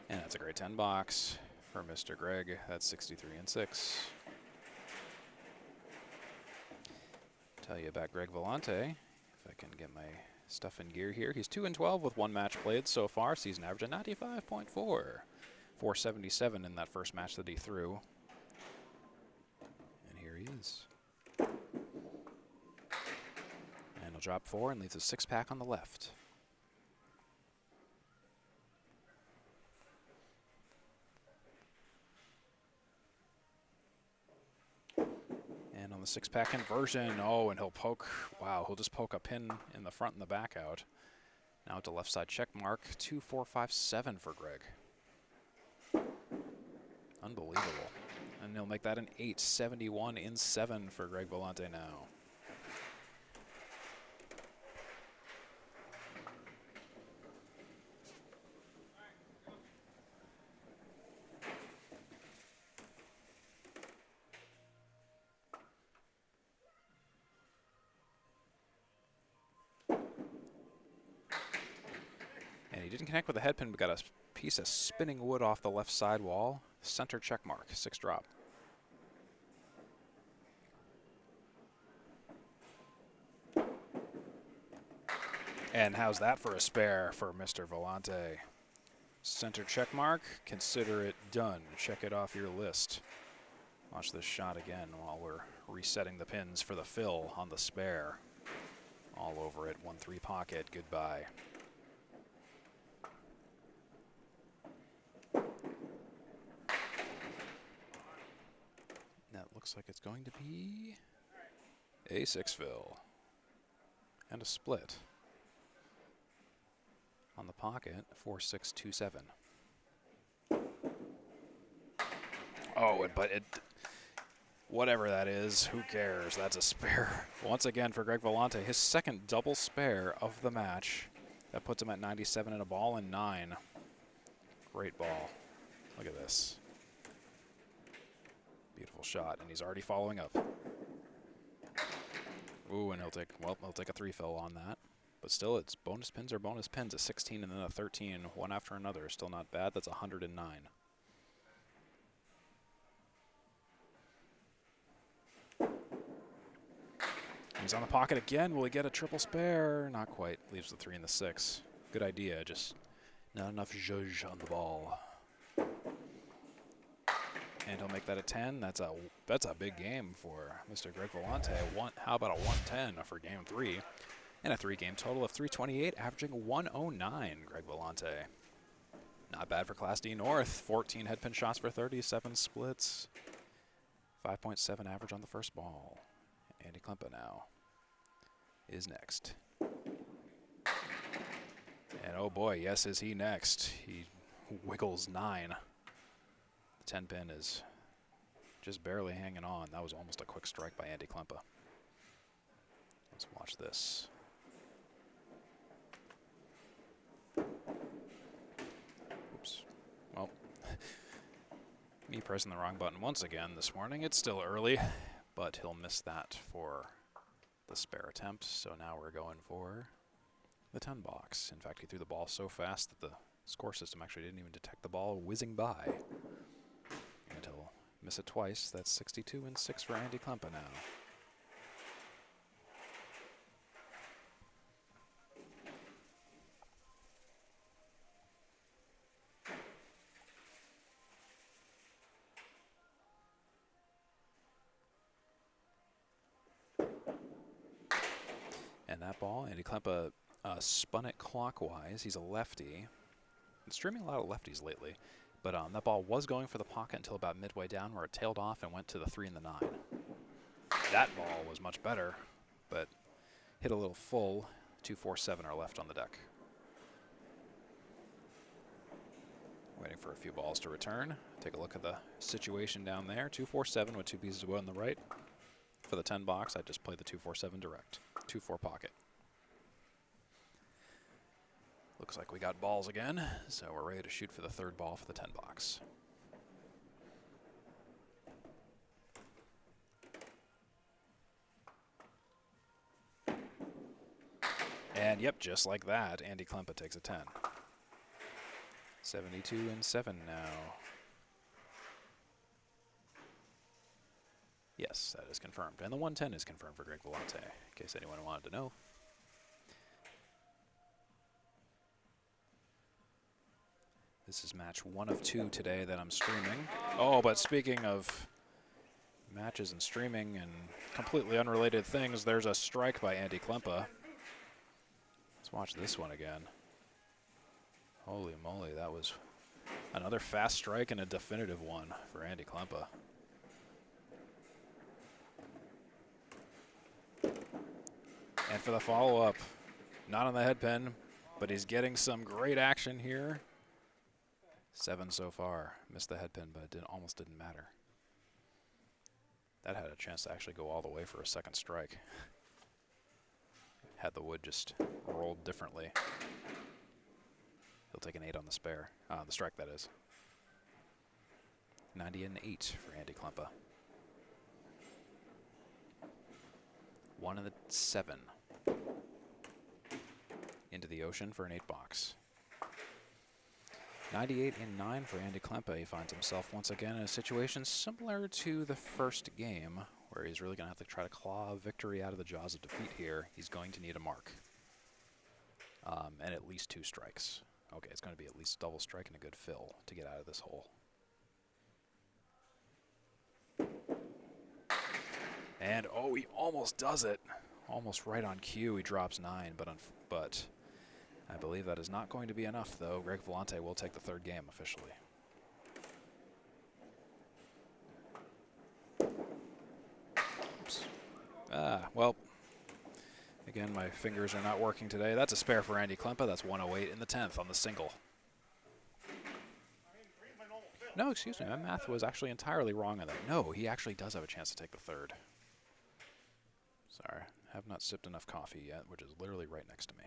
that's a great 10 box. For Mr. Greg, that's 63 and 6. Tell you about Greg Vellante, if I can get my stuff in gear here. He's 2-12 with 1 match played so far. Season average of 95.4. 477 in that first match that he threw. And here he is. And he'll drop 4 and leaves a 6-pack on the left. And on the 6-pack conversion, oh, and he'll poke, wow, he'll just poke a pin in the front and the back out. Now to left side check mark, 2-4-5-7 for Greg. Unbelievable. And he'll make that an 8-71 in 7 for Greg Vellante now. And he didn't connect with the head pin, but got a piece of spinning wood off the left side wall. Center check mark, 6 drop. And how's that for a spare for Mr. Vellante? Center check mark, consider it done. Check it off your list. Watch this shot again while we're resetting the pins for the fill on the spare. All over it, 1-3 pocket, goodbye. That looks like it's going to be a 6 fill. And a split. On the pocket, 4-6-2-7. Oh, but whatever that is, who cares? That's a spare. Once again for Greg Vellante, his second double spare of the match. That puts him at 97 and a ball and 9. Great ball. Look at this. Beautiful shot, and he's already following up. Ooh, and he'll take a 3 fill on that. But still, it's bonus pins or bonus pins. A 16 and then a 13, one after another. Still not bad. That's 109. He's on the pocket again. Will he get a triple spare? Not quite. Leaves the 3 and the 6. Good idea. Just not enough zhuzh on the ball. And he'll make that a 10. That's a big game for Mr. Greg Vellante. How about a 110 for game 3? And a 3-game total of 328, averaging 109, Greg Vellante. Not bad for Class D North. 14 headpin shots for 37 splits. 5.7 average on the first ball. Andy Klempa now is next. And oh boy, yes, is he next. He wiggles 9. The 10 pin is just barely hanging on. That was almost a quick strike by Andy Klempa. Let's watch this. Oops. Well, me pressing the wrong button once again this morning. It's still early, but he'll miss that for the spare attempt. So now we're going for the 10 box. In fact, he threw the ball so fast that the score system actually didn't even detect the ball whizzing by. And he'll miss it twice. That's 62 and 6 for Andy Klempa now. And that ball, Andy Klempa spun it clockwise. He's a lefty. Been streaming a lot of lefties lately. But that ball was going for the pocket until about midway down where it tailed off and went to the 3 and the 9. That ball was much better, but hit a little full. 2-4-7 are left on the deck. Waiting for a few balls to return. Take a look at the situation down there. 2-4-7 with 2 pieces of wood on the right. For the 10 box, I just played the 2-4-7 direct. 2-4 pocket. Looks like we got balls again, so we're ready to shoot for the 3rd ball for the 10 box. And yep, just like that, Andy Klempa takes a 10. 72 and 7 now. Yes, that is confirmed. And the 110 is confirmed for Greg Vellante, in case anyone wanted to know. This is match 1 of 2 today that I'm streaming. Oh, but speaking of matches and streaming and completely unrelated things, there's a strike by Andy Klempa. Let's watch this one again. Holy moly, that was another fast strike and a definitive one for Andy Klempa. And for the follow-up, not on the head pin, but he's getting some great action here. 7 so far. Missed the head pin, but it almost didn't matter. That had a chance to actually go all the way for a second strike. Had the wood just rolled differently. He'll take an 8 on the spare. The strike, that is. 90 and 8 for Andy Klempa. 1 and the 7. Into the ocean for an 8 box. 98 and 9 for Andy Klempa. He finds himself once again in a situation similar to the first game, where he's really going to have to try to claw a victory out of the jaws of defeat here. He's going to need a mark. And at least 2 strikes. Okay, it's going to be at least double strike and a good fill to get out of this hole. And, oh, he almost does it. Almost right on cue. He drops 9, but I believe that is not going to be enough, though. Greg Vellante will take the 3rd game officially. Oops. Well, again, my fingers are not working today. That's a spare for Andy Klempa. That's 108 in the 10th on the single. No, excuse me. My math was actually entirely wrong on that. No, he actually does have a chance to take the 3rd. Sorry, have not sipped enough coffee yet, which is literally right next to me.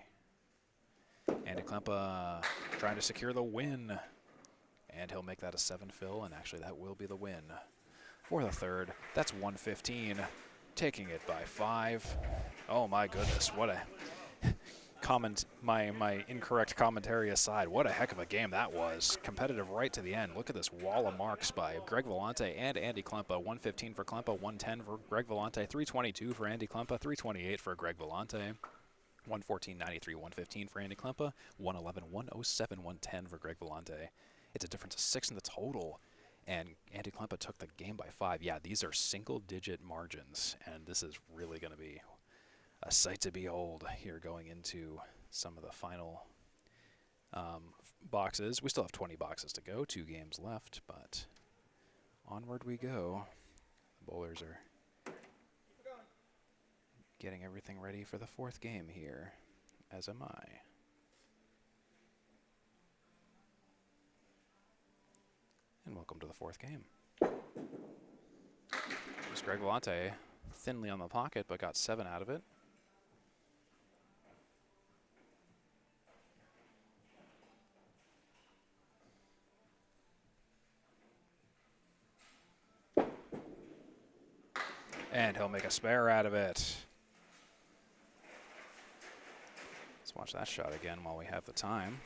Andy Klempa trying to secure the win. And he'll make that a 7 fill, and actually that will be the win for the 3rd. That's 115, taking it by 5. Oh my goodness, what a my incorrect commentary aside, what a heck of a game that was. Competitive right to the end. Look at this wall of marks by Greg Vellante and Andy Klempa. 115 for Klempa, 110 for Greg Vellante, 322 for Andy Klempa, 328 for Greg Vellante. 114.93, 115 for Andy Klempa, 111, 107, 110 for Greg Vellante. It's a difference of 6 in the total, and Andy Klempa took the game by 5. Yeah, these are single-digit margins, and this is really going to be a sight to behold here going into some of the final boxes. We still have 20 boxes to go, 2 games left, but onward we go. The bowlers are getting everything ready for the 4th game here, as am I. And welcome to the 4th game. There's Greg Vellante, thinly on the pocket, but got 7 out of it. And he'll make a spare out of it. Let's watch that shot again while we have the time.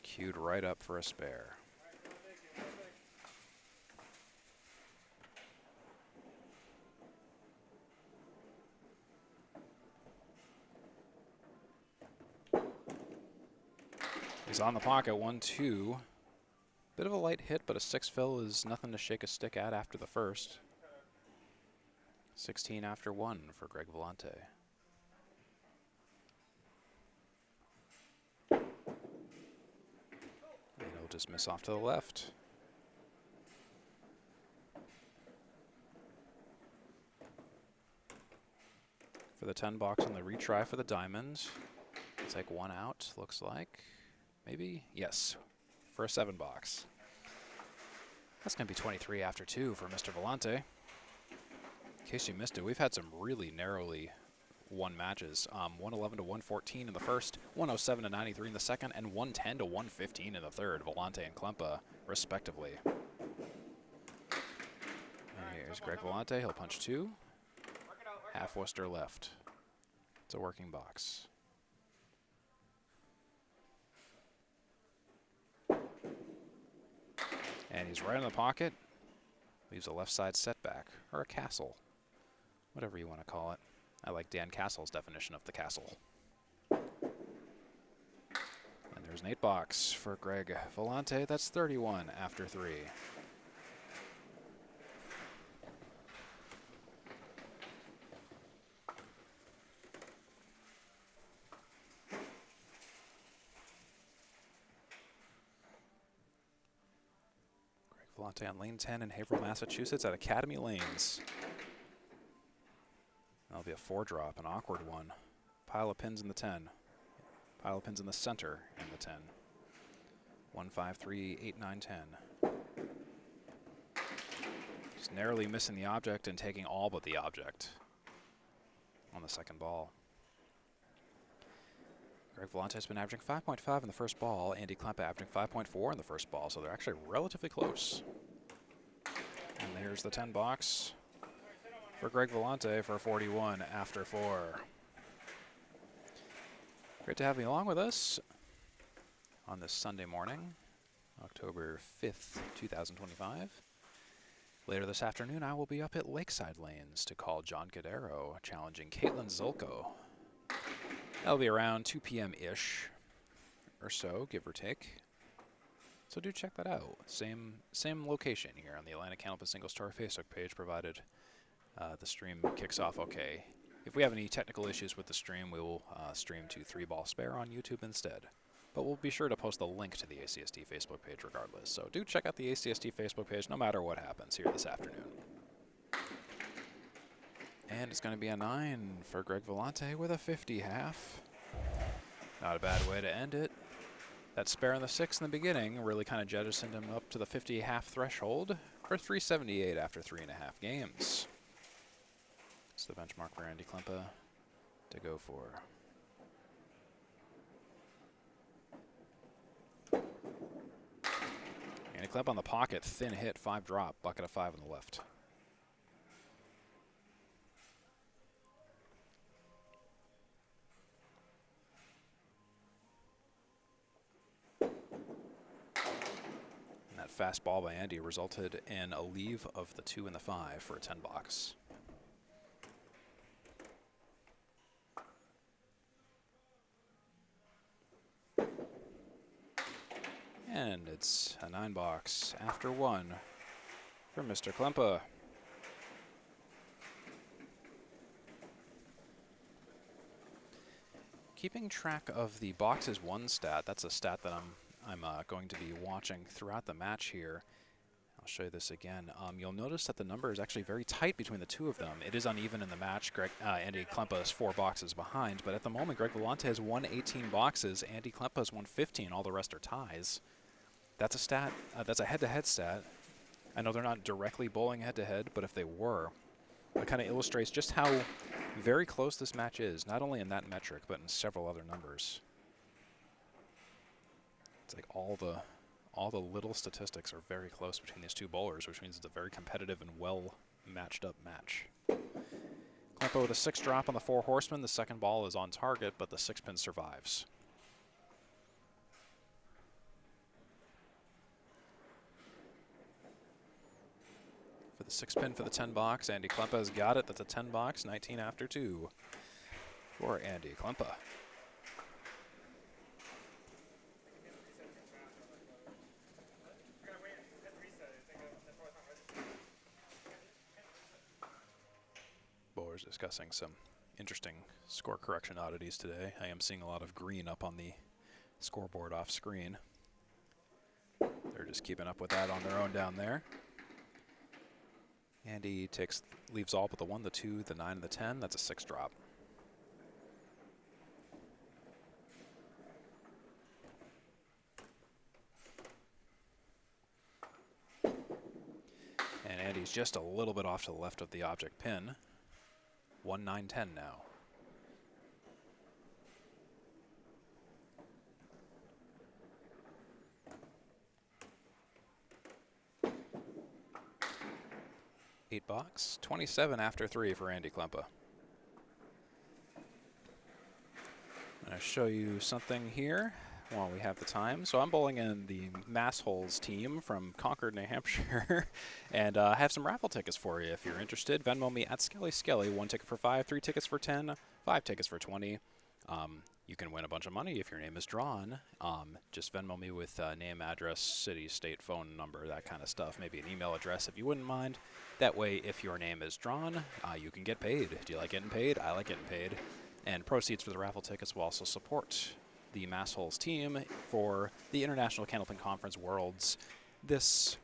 Queued right up for a spare. He's on the pocket, 1-2. Bit of a light hit, but a 6 fill is nothing to shake a stick at after the first. 16 after 1 for Greg Vellante. And he'll just miss off to the left. For the 10 box on the retry for the diamonds. We'll take 1 out, looks like. Maybe? Yes. For a 7 box. That's going to be 23 after 2 for Mr. Vellante. In case you missed it, we've had some really narrowly won matches. 111 to 114 in the first, 107 to 93 in the second, and 110 to 115 in the third. Vellante and Klempa, respectively. And here's Greg Vellante. He'll punch 2. Half Worcester left. It's a working box. And he's right in the pocket. Leaves a left side setback, or a castle. Whatever you want to call it. I like Dan Castle's definition of the castle. And there's an 8 box for Greg Vellante. That's 31 after 3. Vellante on lane 10 in Haverhill, Massachusetts at Academy Lanes. That'll be a 4-drop, an awkward one. Pile of pins in the 10. Pile of pins in the center in the 10. 1, 5, 3, 8, 9, 10. Just narrowly missing the object and taking all but the object on the second ball. Greg Vellante has been averaging 5.5 in the first ball. Andy Klempa averaging 5.4 in the first ball, so they're actually relatively close. And there's the 10 box for Greg Vellante for 41 after 4. Great to have you along with us on this Sunday morning, October 5th, 2025. Later this afternoon, I will be up at Lakeside Lanes to call John Cadero, challenging Caitlin Zolko. That'll be around 2 p.m.-ish or so, give or take. So do check that out. Same location here on the Atlantic Candlepin Single Star Facebook page, provided the stream kicks off okay. If we have any technical issues with the stream, we will stream to 3-Ball Spare on YouTube instead. But we'll be sure to post the link to the ACST Facebook page regardless. So do check out the ACST Facebook page no matter what happens here this afternoon. And it's going to be a 9 for Greg Vellante with a 50 half. Not a bad way to end it. That spare in the 6 in the beginning really kind of jettisoned him up to the 50 half threshold for 378 after 3.5 games. It's the benchmark for Andy Klempa to go for. Andy Klempa on the pocket, thin hit, 5 drop, bucket of 5 on the left. Fast ball by Andy resulted in a leave of the 2 and the 5 for a 10 box. And it's a 9 box after 1 for Mr. Klempa. Keeping track of the boxes 1 stat, that's a stat that I'm going to be watching throughout the match here. I'll show you this again. You'll notice that the number is actually very tight between the 2 of them. It is uneven in the match. Andy Klempa is 4 boxes behind, but at the moment, Greg Vellante has won 18 boxes. Andy Klempa has won 15. All the rest are ties. That's a stat. That's a head-to-head stat. I know they're not directly bowling head-to-head, but if they were, it kind of illustrates just how very close this match is, not only in that metric, but in several other numbers. It's like all the little statistics are very close between these 2 bowlers, which means it's a very competitive and well matched up match. Klempa with a 6 drop on the 4 horsemen. The second ball is on target, but the 6 pin survives. For the 6 pin for the 10 box, Andy Klempa has got it. That's a 10 box, 19 after 2 for Andy Klempa. Bowlers discussing some interesting score correction oddities today. I am seeing a lot of green up on the scoreboard off screen. They're just keeping up with that on their own down there. Andy leaves all but the 1, the 2, the 9, and the 10. That's a 6 drop. And Andy's just a little bit off to the left of the object pin. 1, 9, 10 now. Eight box, 27 after 3 for Andy Klempa. I'm going to show you something here while we have the time. So I'm bowling in the Mass Holes team from Concord, New Hampshire, and I have some raffle tickets for you if you're interested. Venmo me at SkellySkelly. 1 ticket for 5, 3 tickets for 10, 5 tickets for 20. You can win a bunch of money if your name is drawn. Just Venmo me with name, address, city, state, phone number, that kind of stuff. Maybe an email address if you wouldn't mind. That way, if your name is drawn, you can get paid. Do you like getting paid? I like getting paid. And proceeds for the raffle tickets will also support the Mass Holes team for the International Candlepin Conference Worlds this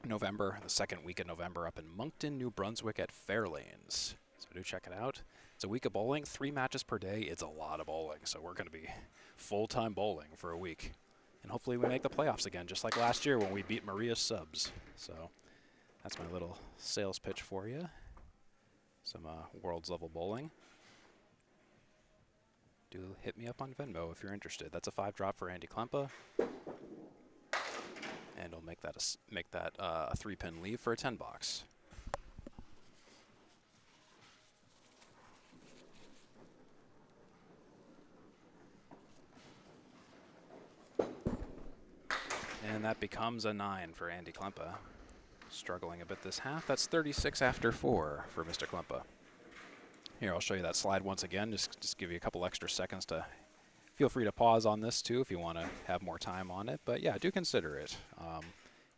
November, the 2nd week of November, up in Moncton, New Brunswick at Fairlanes. So do check it out. It's a week of bowling, 3 matches per day. It's a lot of bowling, so we're going to be full-time bowling for a week. And hopefully we make the playoffs again, just like last year when we beat Maria's subs. So that's my little sales pitch for you. Some world's level bowling. Do hit me up on Venmo if you're interested. That's a 5-drop for Andy Klempa. And I'll make that a 3-pin leave for a 10-box. And that becomes a 9 for Andy Klempa. Struggling a bit this half. That's 36 after 4 for Mr. Klempa. Here, I'll show you that slide once again. Just give you a couple extra seconds to feel free to pause on this too if you want to have more time on it. But yeah, do consider it.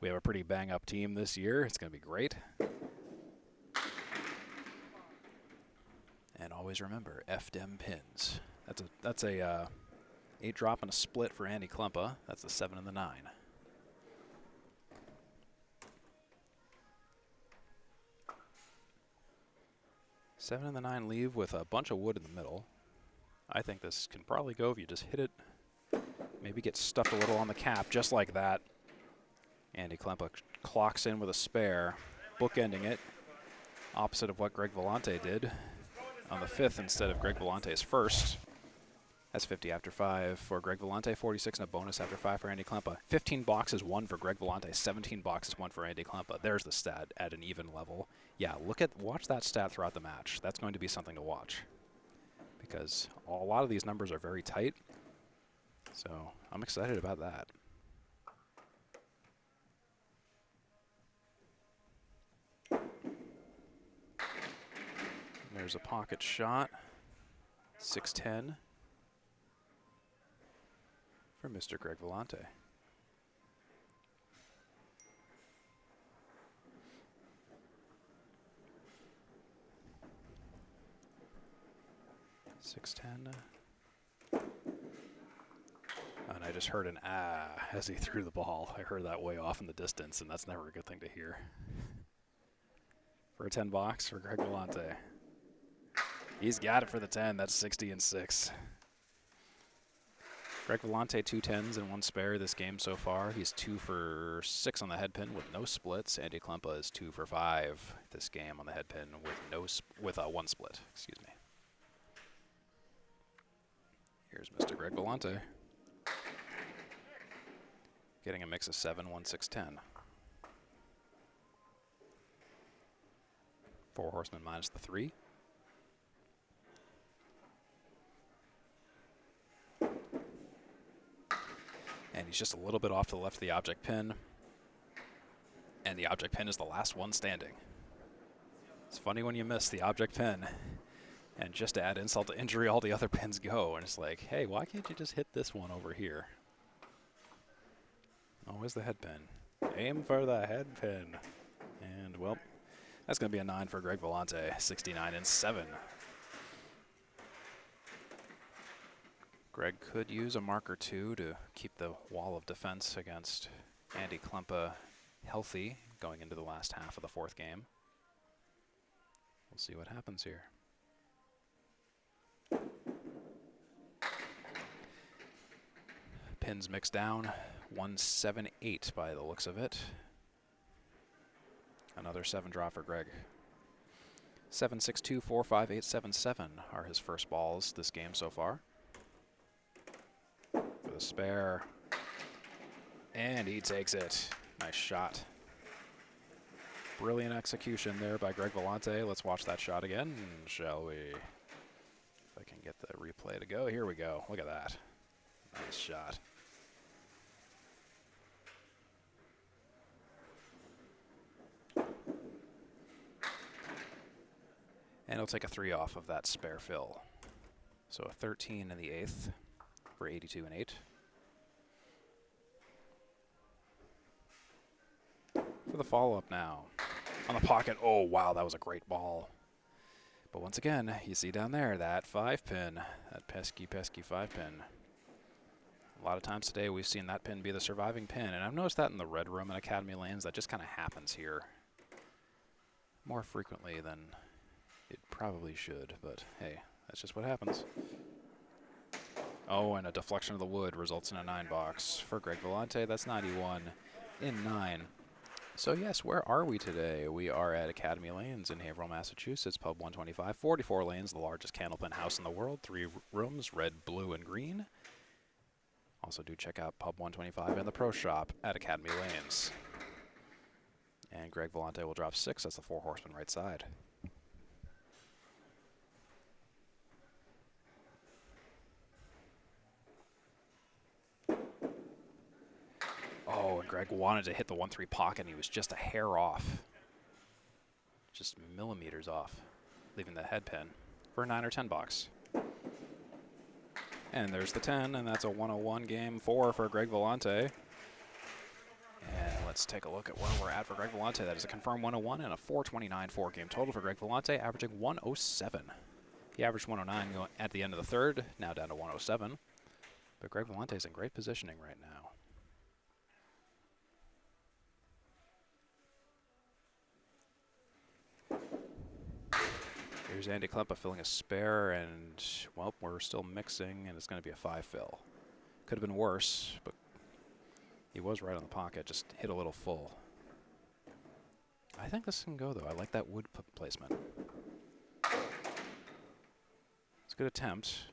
We have a pretty bang-up team this year. It's going to be great. And always remember, FDM pins. That's a 8-drop and a split for Andy Klempa. That's the 7 and the 9. Seven and the 9 leave with a bunch of wood in the middle. I think this can probably go if you just hit it. Maybe get stuffed a little on the cap, just like that. Andy Klempa clocks in with a spare, bookending it. Opposite of what Greg Vellante did on the 5th instead of Greg Vellante's first. That's 50 after 5 for Greg Vellante, 46 and a bonus after 5 for Andy Klempa. 15 boxes, 1 for Greg Vellante, 17 boxes, 1 for Andy Klempa. There's the stat at an even level. Yeah, watch that stat throughout the match. That's going to be something to watch because a lot of these numbers are very tight. So I'm excited about that. There's a pocket shot, 6-10 for Mr. Greg Vellante. And I just heard an ah as he threw the ball. I heard that way off in the distance, and that's never a good thing to hear. For a 10 box for Greg Vellante. He's got it for the 10. That's 60 and 6. Greg Vellante 2 10s and 1 spare this game so far. He's 2 for 6 on the head pin with no splits. Andy Klempa is 2 for 5 this game on the head pin with 1 split. Excuse me. Here's Mr. Greg Vellante. Getting a mix of 7, 1, 6, 10. 4 horsemen minus the 3. And he's just a little bit off to the left of the object pin. And the object pin is the last one standing. It's funny when you miss the object pin. And just to add insult to injury, all the other pins go. And it's like, hey, why can't you just hit this one over here? Oh, where's the head pin? Aim for the head pin. And, well, that's going to be a 9 for Greg Vellante, 69 and 7. Greg could use a mark or 2 to keep the wall of defense against Andy Klempa healthy going into the last half of the 4th game. We'll see what happens here. Pins mixed down, 178 by the looks of it. Another 7 draw for Greg. 7, 6, 2, 4, 5, 8, 7, 7 are his first balls this game so far. For the spare. And he takes it. Nice shot. Brilliant execution there by Greg Vellante. Let's watch that shot again, shall we? If I can get the replay to go. Here we go. Look at that. Nice shot. And he'll take a 3 off of that spare fill. So a 13 in the 8th for 82 and 8. For the follow-up now. On the pocket. Oh, wow, that was a great ball. But once again, you see down there that 5-pin. That pesky, pesky 5-pin. A lot of times today we've seen that pin be the surviving pin. And I've noticed that in the Red Room and Academy lanes. That just kind of happens here more frequently than It probably should, but hey, that's just what happens. Oh, and a deflection of the wood results in a 9 box. For Greg Vellante, that's 91 in 9. So yes, where are we today? We are at Academy Lanes in Haverhill, Massachusetts, pub 125, 44 lanes, the largest Candlepin house in the world, 3 rooms, red, blue, and green. Also do check out pub 125 and the pro shop at Academy Lanes. And Greg Vellante will drop 6, that's the 4 horseman right side. Oh, and Greg wanted to hit the 1-3 pocket, and he was just a hair off. Just millimeters off, leaving the head pin for a 9 or 10 box. And there's the 10, and that's a 101 game 4 for Greg Vellante. And let's take a look at where we're at for Greg Vellante. That is a confirmed 101 and a 429 4-game total for Greg Vellante, averaging 107. He averaged 109 at the end of the third, now down to 107. But Greg Vellante is in great positioning right now. Here's Andy Klempa filling a spare, and, well, we're still mixing, and it's going to be a 5 fill. Could have been worse, but he was right on the pocket, just hit a little full. I think this can go, though. I like that wood placement. It's a good attempt.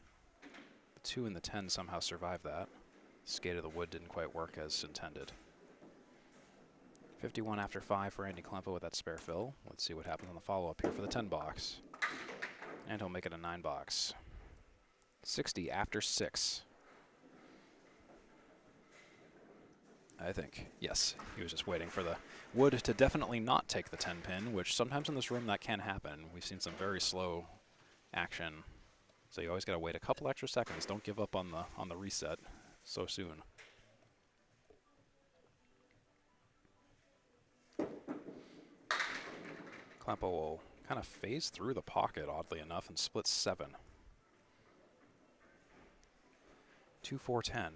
The 2 and the 10 somehow survived that. Skate of the wood didn't quite work as intended. 51 after 5 for Andy Klempa with that spare fill. Let's see what happens on the follow-up here for the 10 box. And he'll make it a 9 box. 60 after 6. I think, yes, he was just waiting for the wood to definitely not take the 10 pin, which sometimes in this room that can happen. We've seen some very slow action. So you always got to wait a couple extra seconds. Don't give up on the reset so soon. Klempa will kind of phase through the pocket, oddly enough, and split 7. 2, 4, 10.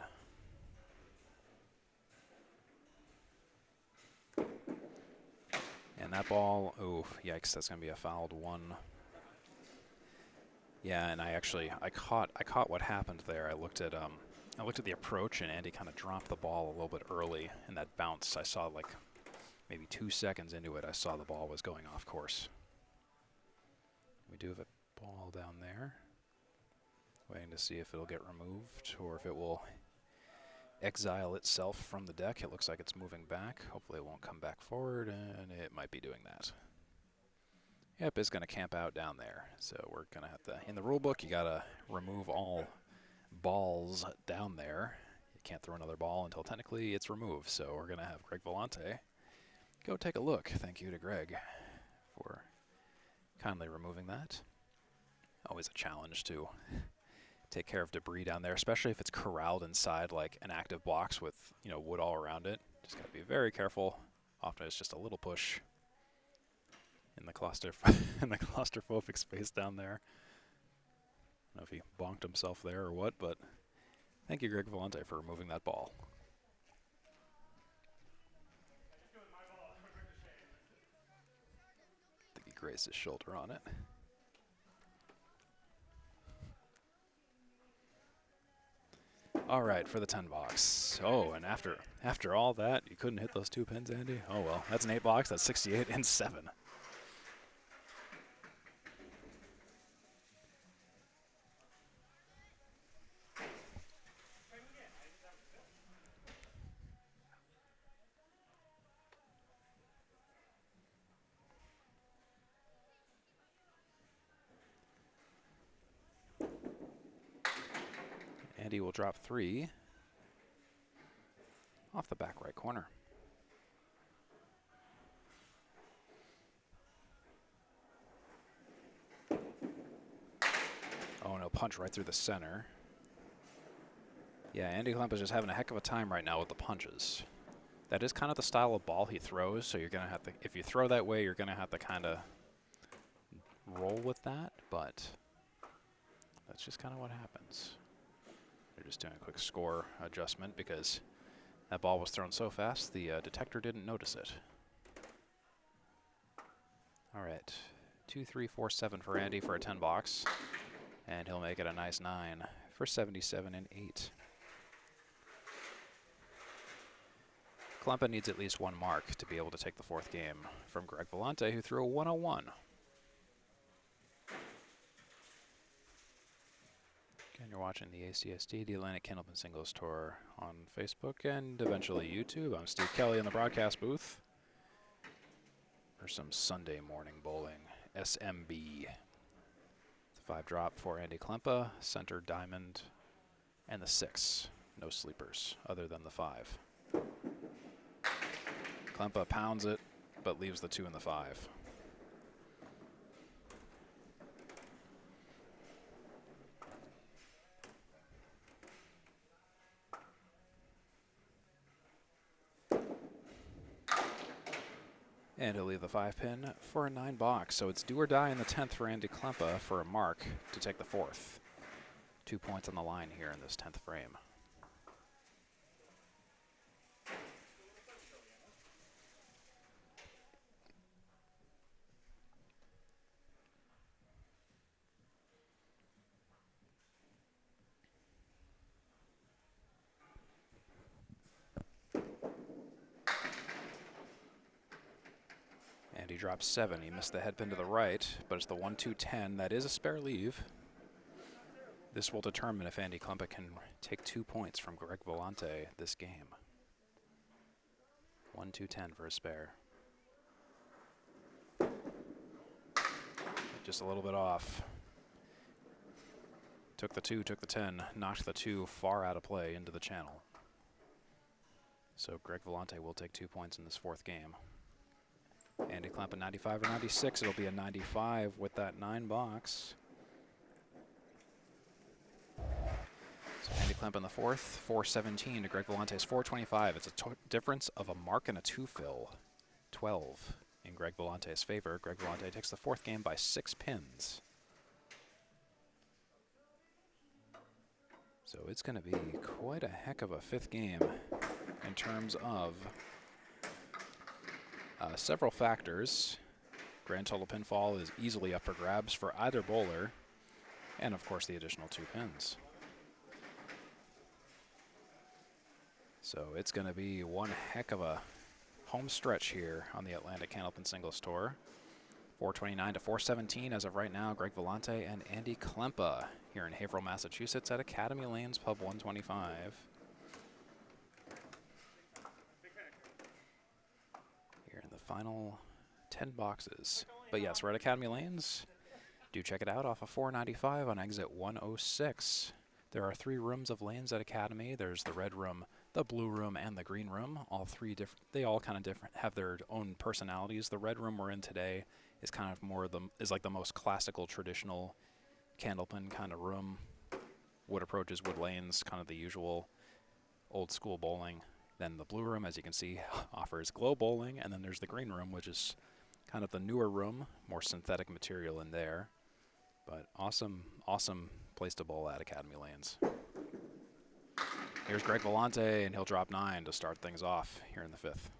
And that ball, oh, yikes, that's going to be a fouled 1. Yeah, and I caught what happened there. I looked at the approach, and Andy kind of dropped the ball a little bit early in that bounce. I saw like maybe 2 seconds into it, I saw the ball was going off course. We do have a ball down there. Waiting to see if it'll get removed or if it will exile itself from the deck. It looks like it's moving back. Hopefully it won't come back forward, and it might be doing that. Yep, it's going to camp out down there. So we're going to have to, in the rule book, you got to remove all balls down there. You can't throw another ball until technically it's removed. So we're going to have Greg Vellante go take a look. Thank you to Greg for kindly removing that. Always a challenge to take care of debris down there, especially if it's corralled inside like an active box with, you know, wood all around it. Just got to be very careful. Often it's just a little push in the claustrophobic space down there. I don't know if he bonked himself there or what, but thank you, Greg Vellante, for removing that ball. I think he grazed his shoulder on it. All right, for the 10 box. Oh, and after all that, you couldn't hit those 2 pins, Andy? Oh, well, that's an 8 box. That's 68 and 7. Andy will drop 3 off the back right corner. Oh no, punch right through the center. Yeah, Andy Klempa is just having a heck of a time right now with the punches. That is kind of the style of ball he throws, so you're going to have to, if you throw that way, you're going to have to kind of roll with that, but that's just kind of what happens. They're just doing a quick score adjustment because that ball was thrown so fast, the detector didn't notice it. All right, 2, 3, 4, 7 for Andy for a 10 box. And he'll make it a nice 9 for 77 and 8. Klempa needs at least one mark to be able to take the fourth game from Greg Vellante, who threw a 101. Again, you're watching the ACST, the Atlantic Candlepin Singles Tour on Facebook and eventually YouTube. I'm Steve Kelly in the broadcast booth for some Sunday morning bowling. SMB. It's a 5-drop for Andy Klempa, center diamond, and the 6. No sleepers other than the 5. Klempa pounds it, but leaves the 2 and the 5. And he'll leave the 5-pin for a 9 box. So it's do or die in the 10th for Andy Klempa for a mark to take the 4th. 2 points on the line here in this 10th frame. And he drops 7. He missed the head pin to the right, but it's the 1-2-10. That is a spare leave. This will determine if Andy Klempa can take 2 points from Greg Vellante this game. 1-2-10 for a spare. Just a little bit off. Took the 2, took the 10, knocked the 2 far out of play into the channel. So Greg Vellante will take 2 points in this 4th game. Andy Klempa 95 or 96. It'll be a 95 with that 9 box. So Andy Klempa in the 4th, 417 to Greg Vellante's 425. It's a difference of a mark and a 2 fill. 12 in Greg Vellante's favor. Greg Vellante takes the 4th game by 6 pins. So it's going to be quite a heck of a 5th game in terms of several factors. Grand total pinfall is easily up for grabs for either bowler, and of course the additional 2 pins. So it's going to be one heck of a home stretch here on the Atlantic Candlepin Singles Tour. 429 to 417 as of right now. Greg Vellante and Andy Klempa here in Haverhill, Massachusetts at Academy Lanes Pub 125. Final 10 boxes. But yes, we're at Academy Lanes. Do check it out off of 495 on exit 106. There are 3 rooms of lanes at Academy. There's the red room, the blue room, and the green room. All 3 different, they all kind of different, have their own personalities. The red room we're in today is kind of more is like the most classical, traditional Candlepin kind of room. Wood approaches, wood lanes, kind of the usual old school bowling. Then the blue room, as you can see, offers glow bowling, and then there's the green room, which is kind of the newer room, more synthetic material in there. But awesome, awesome place to bowl at Academy Lanes. Here's Greg Vellante, and he'll drop 9 to start things off here in the 5th.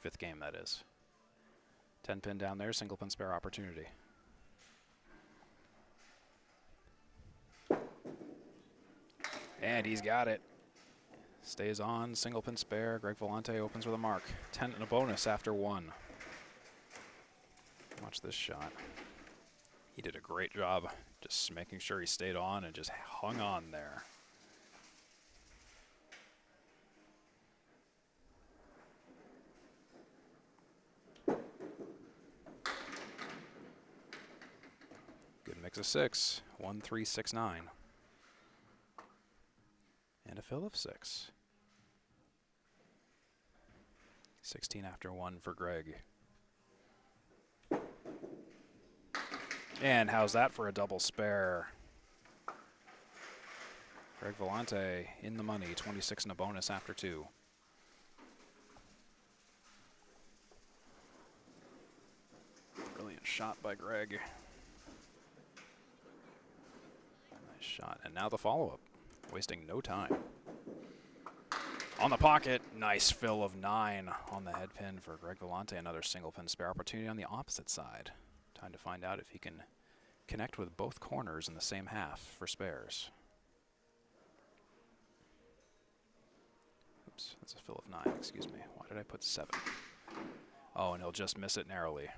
5th game, that is. 10 pin down there, single pin spare opportunity. And he's got it. Stays on, single pin spare. Greg Vellante opens with a mark. 10 and a bonus after 1. Watch this shot. He did a great job just making sure he stayed on and just hung on there. Good mix of 6. 1, 3, 6, 9. And a fill of 6. 16 after 1 for Greg. And how's that for a double spare? Greg Vellante in the money, 26 and a bonus after 2. Brilliant shot by Greg. Nice shot. And now the follow-up. Wasting no time. On the pocket, nice fill of 9 on the head pin for Greg Vellante. Another single pin spare opportunity on the opposite side. Time to find out if he can connect with both corners in the same half for spares. Oops, that's a fill of 9, excuse me. Why did I put 7? Oh, and he'll just miss it narrowly.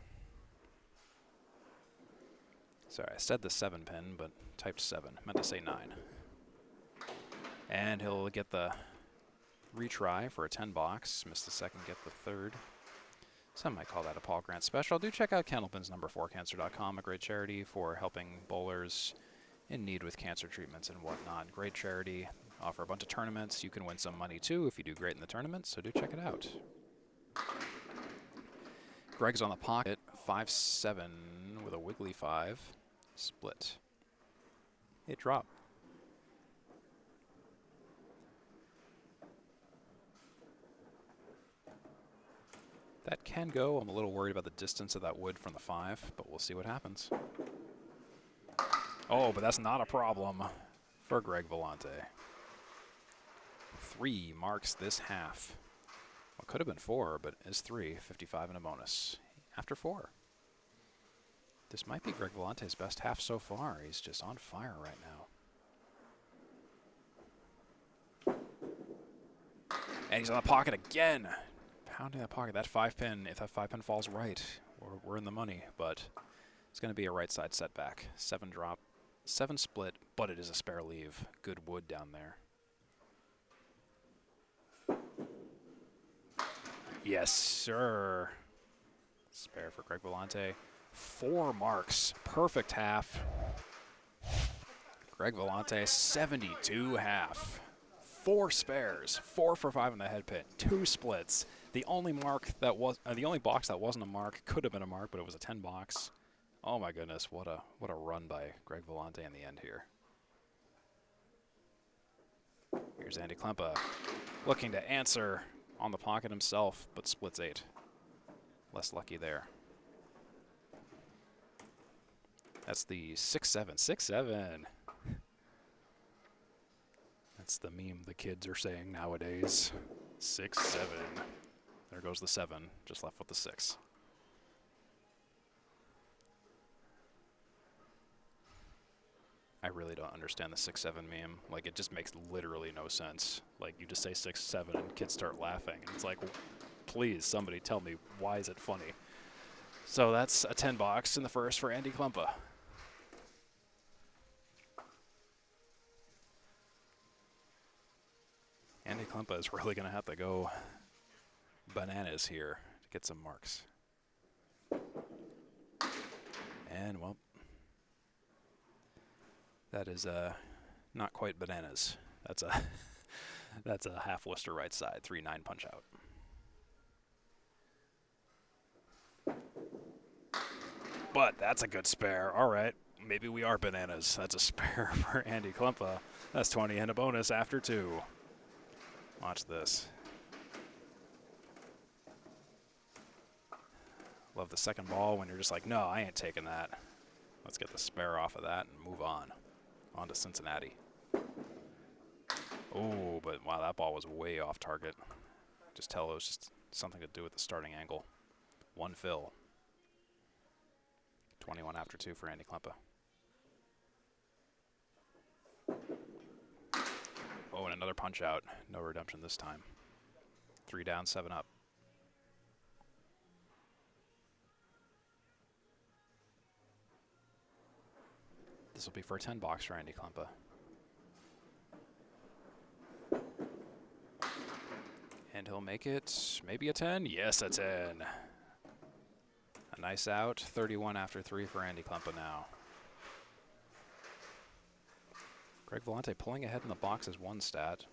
Sorry, I said the 7 pin, but typed 7. Meant to say 9. And he'll get the retry for a 10 box. Missed the second, get the third. Some might call that a Paul Grant special. Do check out Candlepin's number4cancer.com, a great charity for helping bowlers in need with cancer treatments and whatnot. Great charity. Offer a bunch of tournaments. You can win some money too if you do great in the tournament, so do check it out. Greg's on the pocket, 5-7 with a wiggly 5. Split. It dropped. That can go. I'm a little worried about the distance of that wood from the 5, but we'll see what happens. Oh, but that's not a problem for Greg Vellante. 3 marks this half. Well, could have been 4, but is 3. 55 and a bonus. After 4. This might be Greg Vellante's best half so far. He's just on fire right now. And he's on the pocket again. Pounding that pocket. That 5 pin, if that 5 pin falls right, we're in the money, but it's going to be a right side setback. 7 drop, 7 split, but it is a spare leave. Good wood down there. Yes, sir. Spare for Greg Vellante. 4 marks. Perfect half. Greg Vellante, 72 half. 4 spares. 4 for 5 in the head pin. 2 splits. The only mark that was the only box that wasn't a mark could have been a mark, but it was a 10 box. Oh my goodness, what a run by Greg Vellante in the end here. Here's Andy Klempa looking to answer on the pocket himself, but splits 8. Less lucky there. That's the 6-7. 6-7. That's the meme the kids are saying nowadays. 6-7. There goes the 7. Just left with the 6. I really don't understand the 6-7 meme. Like, it just makes literally no sense. Like, you just say 6-7 and kids start laughing. It's like, please, somebody tell me, why is it funny? So that's a 10 box in the first for Andy Klempa. Andy Klempa is really going to have to go bananas here to get some marks. And, well, that is not quite bananas. That's a that's a half Worcester right side, 3-9 punch out. But that's a good spare. All right, maybe we are bananas. That's a spare for Andy Klempa. That's 20 and a bonus after 2. Watch this. Love the second ball when you're just like, no, I ain't taking that. Let's get the spare off of that and move on. On to Cincinnati. Oh, but wow, that ball was way off target. Just tell it was just something to do with the starting angle. 1 fill. 21 after 2 for Andy Klempa. Oh, and another punch out. No redemption this time. 3 down, 7 up. This will be for a 10 box for Andy Klempa. And he'll make it maybe a 10. Yes, a 10. A nice out. 31 after 3 for Andy Klempa now. Greg Vellante pulling ahead in the box is 1 stat.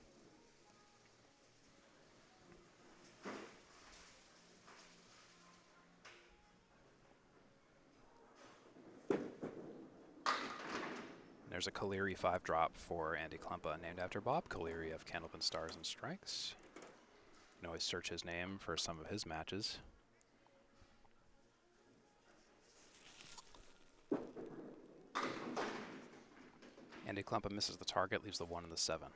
There's a Caleri 5 drop for Andy Klempa, named after Bob Caleri of Candlepin Stars and Strikes. You can always search his name for some of his matches. Andy Klempa misses the target, leaves the 1 and the 7.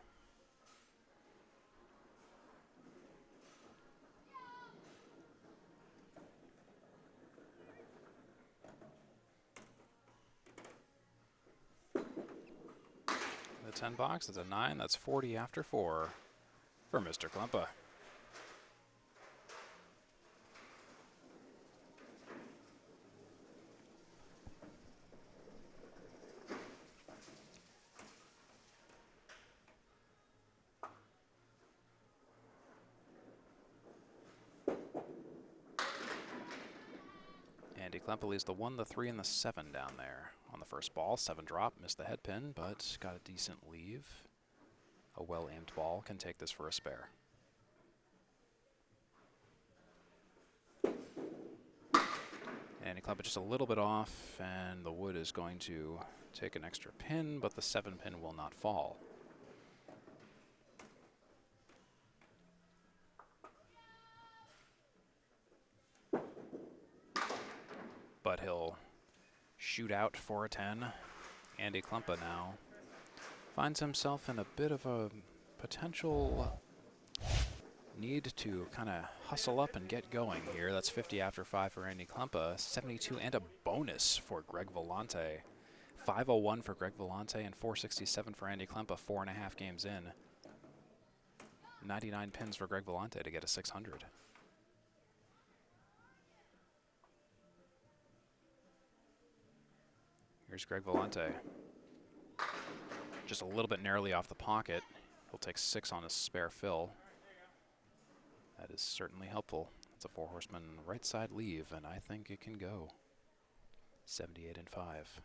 10 box. That's a 9. That's 40 after 4 for Mr. Klempa. Andy Klempa leaves the 1, the 3, and the 7 down there on the first ball. 7 drop, missed the head pin, but got a decent leave. A well-aimed ball can take this for a spare. Andy Klempa just a little bit off, and the wood is going to take an extra pin, but the 7 pin will not fall. But he'll shoot out for a 10. Andy Klempa now finds himself in a bit of a potential need to kind of hustle up and get going here. That's 50 after 5 for Andy Klempa, 72 and a bonus for Greg Vellante. 501 for Greg Vellante and 467 for Andy Klempa, 4.5 games in. 99 pins for Greg Vellante to get a 600. Here's Greg Vellante. Just a little bit narrowly off the pocket. He'll take 6 on his spare fill. That is certainly helpful. It's a 4-horseman right side leave, and I think it can go. 78 and 5.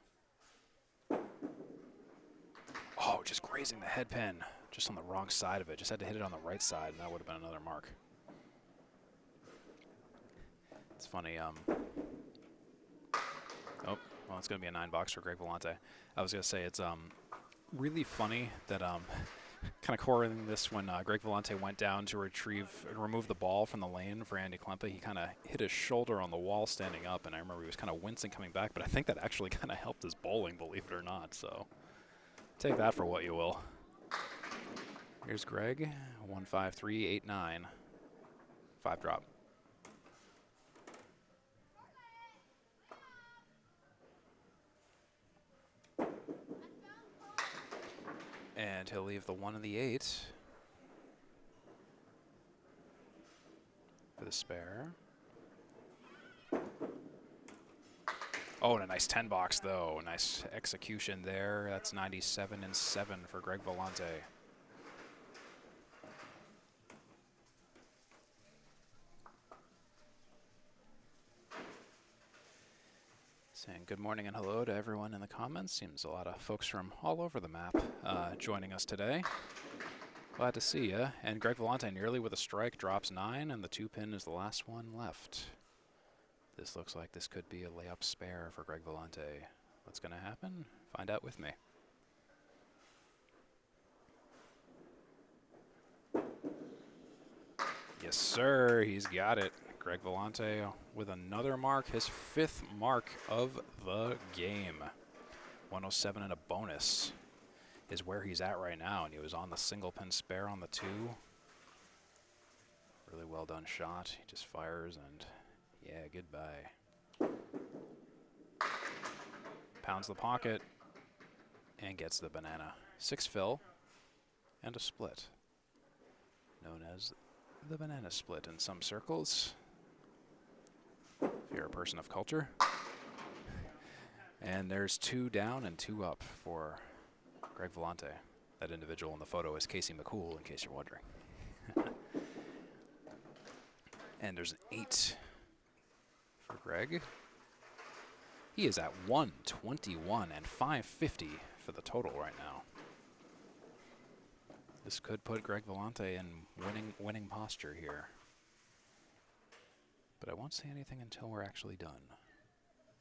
Oh, just grazing the head pin. Just on the wrong side of it. Just had to hit it on the right side, and that would have been another mark. It's funny. Oh, well, it's going to be a 9 box for Greg Vellante. I was going to say it's really funny that kind of correlating this when Greg Vellante went down to remove the ball from the lane for Andy Klempa. He kind of hit his shoulder on the wall standing up, and I remember he was kind of wincing coming back, but I think that actually kind of helped his bowling, believe it or not. So take that for what you will. Here's Greg, 1, 5, 3, 8, 9. 5 drop. And he'll leave the 1 and the 8 for the spare. Oh, and a nice 10 box though. Nice execution there. That's 97 and 7 for Greg Vellante. Saying good morning and hello to everyone in the comments. Seems a lot of folks from all over the map joining us today. Glad to see ya. And Greg Vellante nearly with a strike, drops 9, and the 2 pin is the last one left. This looks like this could be a layup spare for Greg Vellante. What's going to happen? Find out with me. Yes, sir. He's got it. Greg Vellante with another mark, his 5th mark of the game. 107 and a bonus is where he's at right now, and he was on the single pin spare on the 2. Really well done shot. He just fires and yeah, goodbye. Pounds the pocket and gets the banana. 6 fill and a split, known as the banana split in some circles. If you're a person of culture. And there's 2 down and 2 up for Greg Vellante. That individual in the photo is Casey McCool, in case you're wondering. And there's an 8 for Greg. He is at 121 and 550 for the total right now. This could put Greg Vellante in winning posture here. But I won't say anything until we're actually done.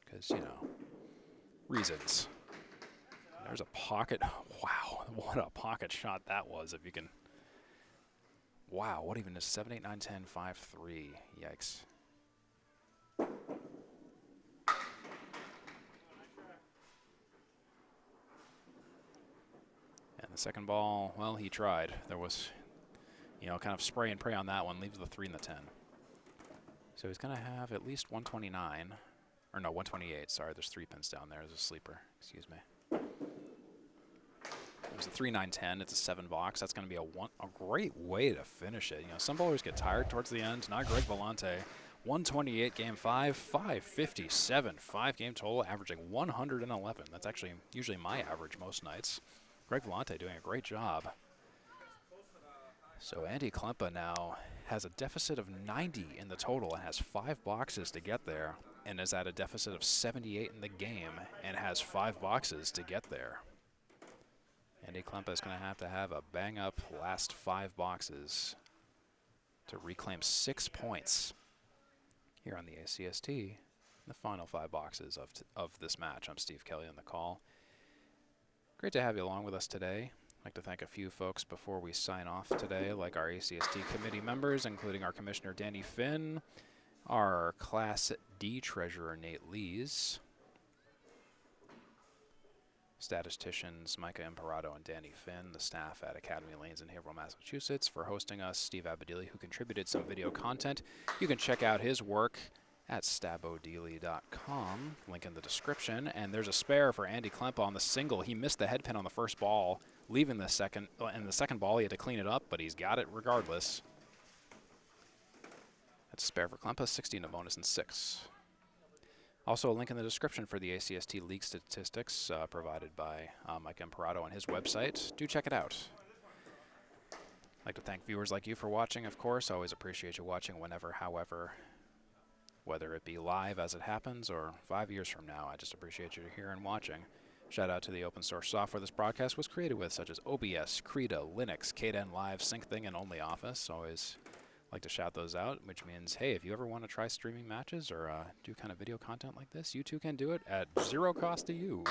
Because, you know, reasons. There's a pocket. Wow, what a pocket shot that was. If you can. Wow, what even is 7, 8, 9, 10, 5, 3. Yikes. And the second ball, well, he tried. There was, you know, kind of spray and pray on that one. Leaves the 3 and the 10. So he's going to have at least 129. Or no, 128. Sorry, there's 3 pins down there. There's a sleeper. Excuse me. It was a 3-9-10. It's a 7 box. That's going to be a great way to finish it. You know, some bowlers get tired towards the end. Not Greg Vellante. 128 game 5, 557, 5-game total, averaging 111. That's actually usually my average most nights. Greg Vellante doing a great job. So Andy Klempa now has a deficit of 90 in the total and has 5 boxes to get there, and is at a deficit of 78 in the game and has 5 boxes to get there. Andy Klempa is going to have a bang-up last 5 boxes to reclaim 6 points here on the ACST, the final 5 boxes of this match. I'm Steve Kelly on the call. Great to have you along with us today. I'd like to thank a few folks before we sign off today, like our ACST committee members, including our Commissioner Danny Finn, our Class D Treasurer Nate Lees, statisticians Micah Imparato and Danny Finn, the staff at Academy Lanes in Haverhill, Massachusetts, for hosting us, Steve Abadili, who contributed some video content. You can check out his work at stabodili.com, link in the description. And there's a spare for Andy Klempa on the single. He missed the head pin on the first ball, leaving the second, and the second ball he had to clean it up, but he's got it regardless. That's a spare for Klempa, 16 to bonus and 6. Also, a link in the description for the ACST league statistics provided by Mike Imparato on his website. Do check it out. I'd like to thank viewers like you for watching, of course. Always appreciate you watching whenever, however, whether it be live as it happens or 5 years from now. I just appreciate you here and watching. Shout out to the open source software this broadcast was created with, such as OBS, Krita, Linux, Kden Live, SyncThing, and OnlyOffice. Always like to shout those out, which means, hey, if you ever want to try streaming matches or do kind of video content like this, you too can do it at 0 cost to you.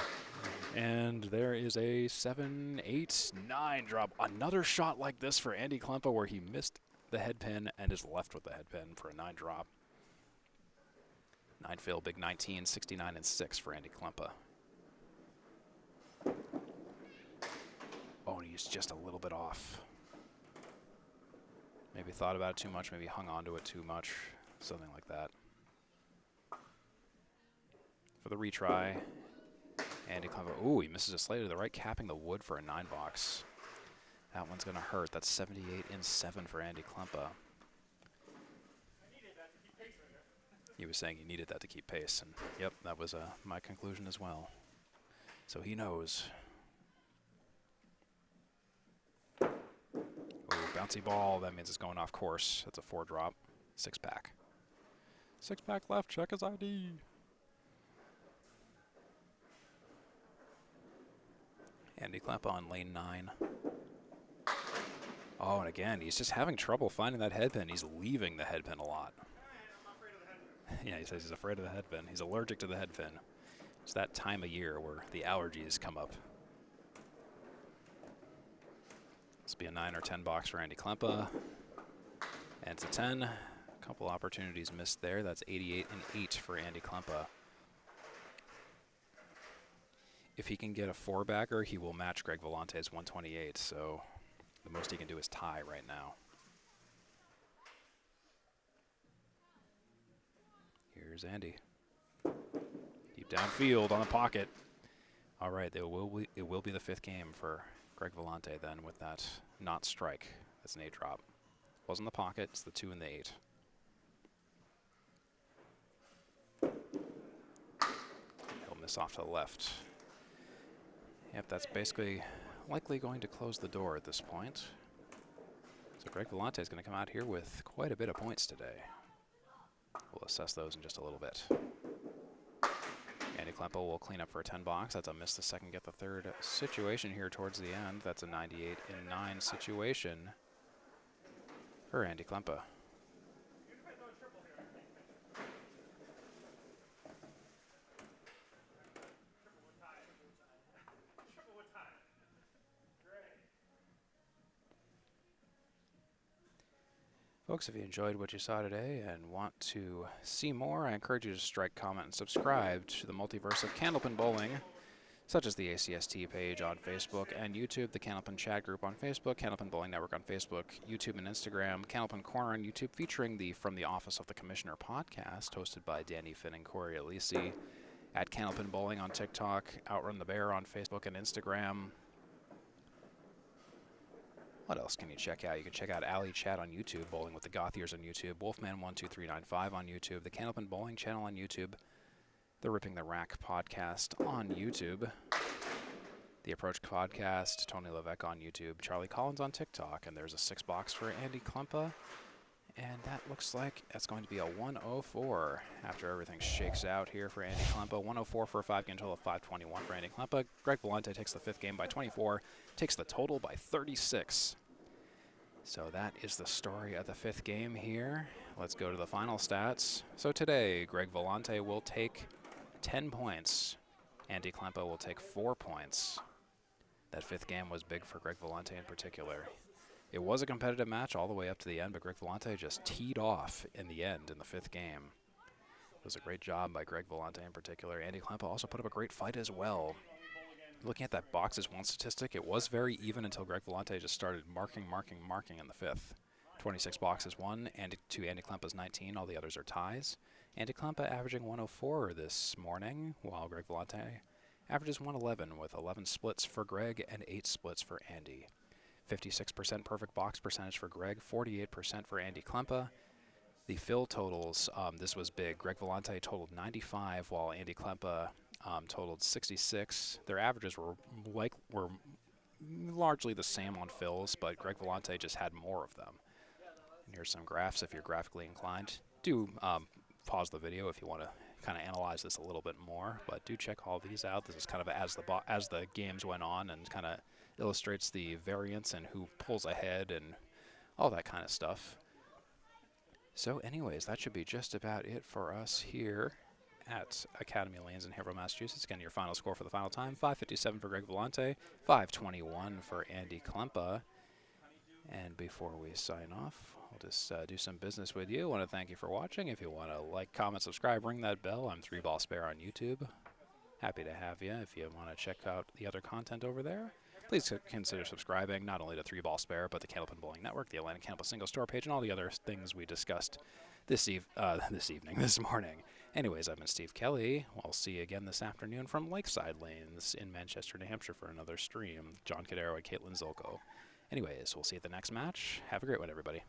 And there is a 7, 8, 9 drop. Another shot like this for Andy Klempa where he missed the head pin and is left with the head pin for a 9 drop. 9 fill, big 19, 69 and 6 for Andy Klempa. Oh, and he's just a little bit off. Maybe thought about it too much, maybe hung on to it too much, something like that. For the retry, Andy Klempa, ooh, he misses it slightly to the right, capping the wood for a 9 box. That one's going to hurt. That's 78 and 7 for Andy Klempa. He was saying he needed that to keep pace, and yep, that was my conclusion as well. So he knows. Ooh, bouncy ball, that means it's going off course. That's a 4 drop, 6 pack. 6 pack left, check his ID. Andy Klempa on lane 9. Oh, and again, he's just having trouble finding that head pin. He's leaving the head pin a lot. Yeah, he says he's afraid of the head pin. He's allergic to the head pin. It's that time of year where the allergies come up. This will be a 9 or 10 box for Andy Klempa. And it's a 10. A couple opportunities missed there. That's 88 and 8 for Andy Klempa. If he can get a 4-bagger, he will match Greg Vellante's 128. So the most he can do is tie right now. Here's Andy. Deep downfield on the pocket. All right, it will be the 5th game for Greg Vellante then with that not strike. That's an 8 drop. Wasn't the pocket, it's the 2 and the 8. He'll miss off to the left. Yep, that's basically likely going to close the door at this point. So Greg Vellante is going to come out here with quite a bit of points today. We'll assess those in just a little bit. Andy Klempa will clean up for a 10 box. That's a miss the second, get the third situation here towards the end. That's a 98 and 9 situation for Andy Klempa. Folks, if you enjoyed what you saw today and want to see more, I encourage you to strike, comment, and subscribe to the multiverse of Candlepin Bowling, such as the ACST page on Facebook and YouTube, the Candlepin chat group on Facebook, Candlepin Bowling Network on Facebook, YouTube and Instagram, Candlepin Corner on YouTube, featuring the From the Office of the Commissioner podcast, hosted by Danny Finn and Corey Alisi, at Candlepin Bowling on TikTok, Outrun the Bear on Facebook and Instagram, What else can you check out? You can check out Alley Chat on YouTube, Bowling with the Goth Ears on YouTube, Wolfman12395 on YouTube, the Candlepin Bowling channel on YouTube, the Ripping the Rack podcast on YouTube, the Approach podcast, Tony Levesque on YouTube, Charlie Collins on TikTok, and there's a 6-box for Andy Klempa. And that looks like that's going to be a 104 after everything shakes out here for Andy Klempa. 104 for a 5-game total of 521 for Andy Klempa. Greg Vellante takes the 5th game by 24, takes the total by 36. So that is the story of the 5th game here. Let's go to the final stats. So today, Greg Vellante will take 10 points. Andy Klempa will take 4 points. That 5th game was big for Greg Vellante in particular. It was a competitive match all the way up to the end, but Greg Vellante just teed off in the end in the 5th game. It was a great job by Greg Vellante in particular. Andy Klempa also put up a great fight as well. Looking at that boxes won statistic, it was very even until Greg Vellante just started marking in the 5th. 26 boxes won, and to Andy Klempa's 19. All the others are ties. Andy Klempa averaging 104 this morning, while Greg Vellante averages 111 with 11 splits for Greg and 8 splits for Andy. 56% perfect box percentage for Greg, 48% for Andy Klempa. The fill totals, this was big. Greg Vellante totaled 95, while Andy Klempa totaled 66. Their averages were largely the same on fills, but Greg Vellante just had more of them. And here's some graphs if you're graphically inclined. Do pause the video if you want to kind of analyze this a little bit more, but do check all these out. This is kind of as the games went on, and kind of illustrates the variance and who pulls ahead and all that kind of stuff. So anyways, that should be just about it for us here at Academy Lanes in Haverhill, Massachusetts. Again, your final score for the final time, 557 for Greg Vellante, 521 for Andy Klempa. And before we sign off, I'll just do some business with you. I want to thank you for watching. If you want to like, comment, subscribe, ring that bell. I'm 3Ball Spare on YouTube. Happy to have you. If you want to check out the other content over there, please consider subscribing, not only to 3Ball Spare, but the Candlepin Bowling Network, the Atlantic Candlepin Single Store page, and all the other things we discussed this morning. Anyways, I've been Steve Kelly. I'll see you again this afternoon from Lakeside Lanes in Manchester, New Hampshire for another stream. John Cadero and Caitlin Zolko. Anyways, we'll see you at the next match. Have a great one, everybody.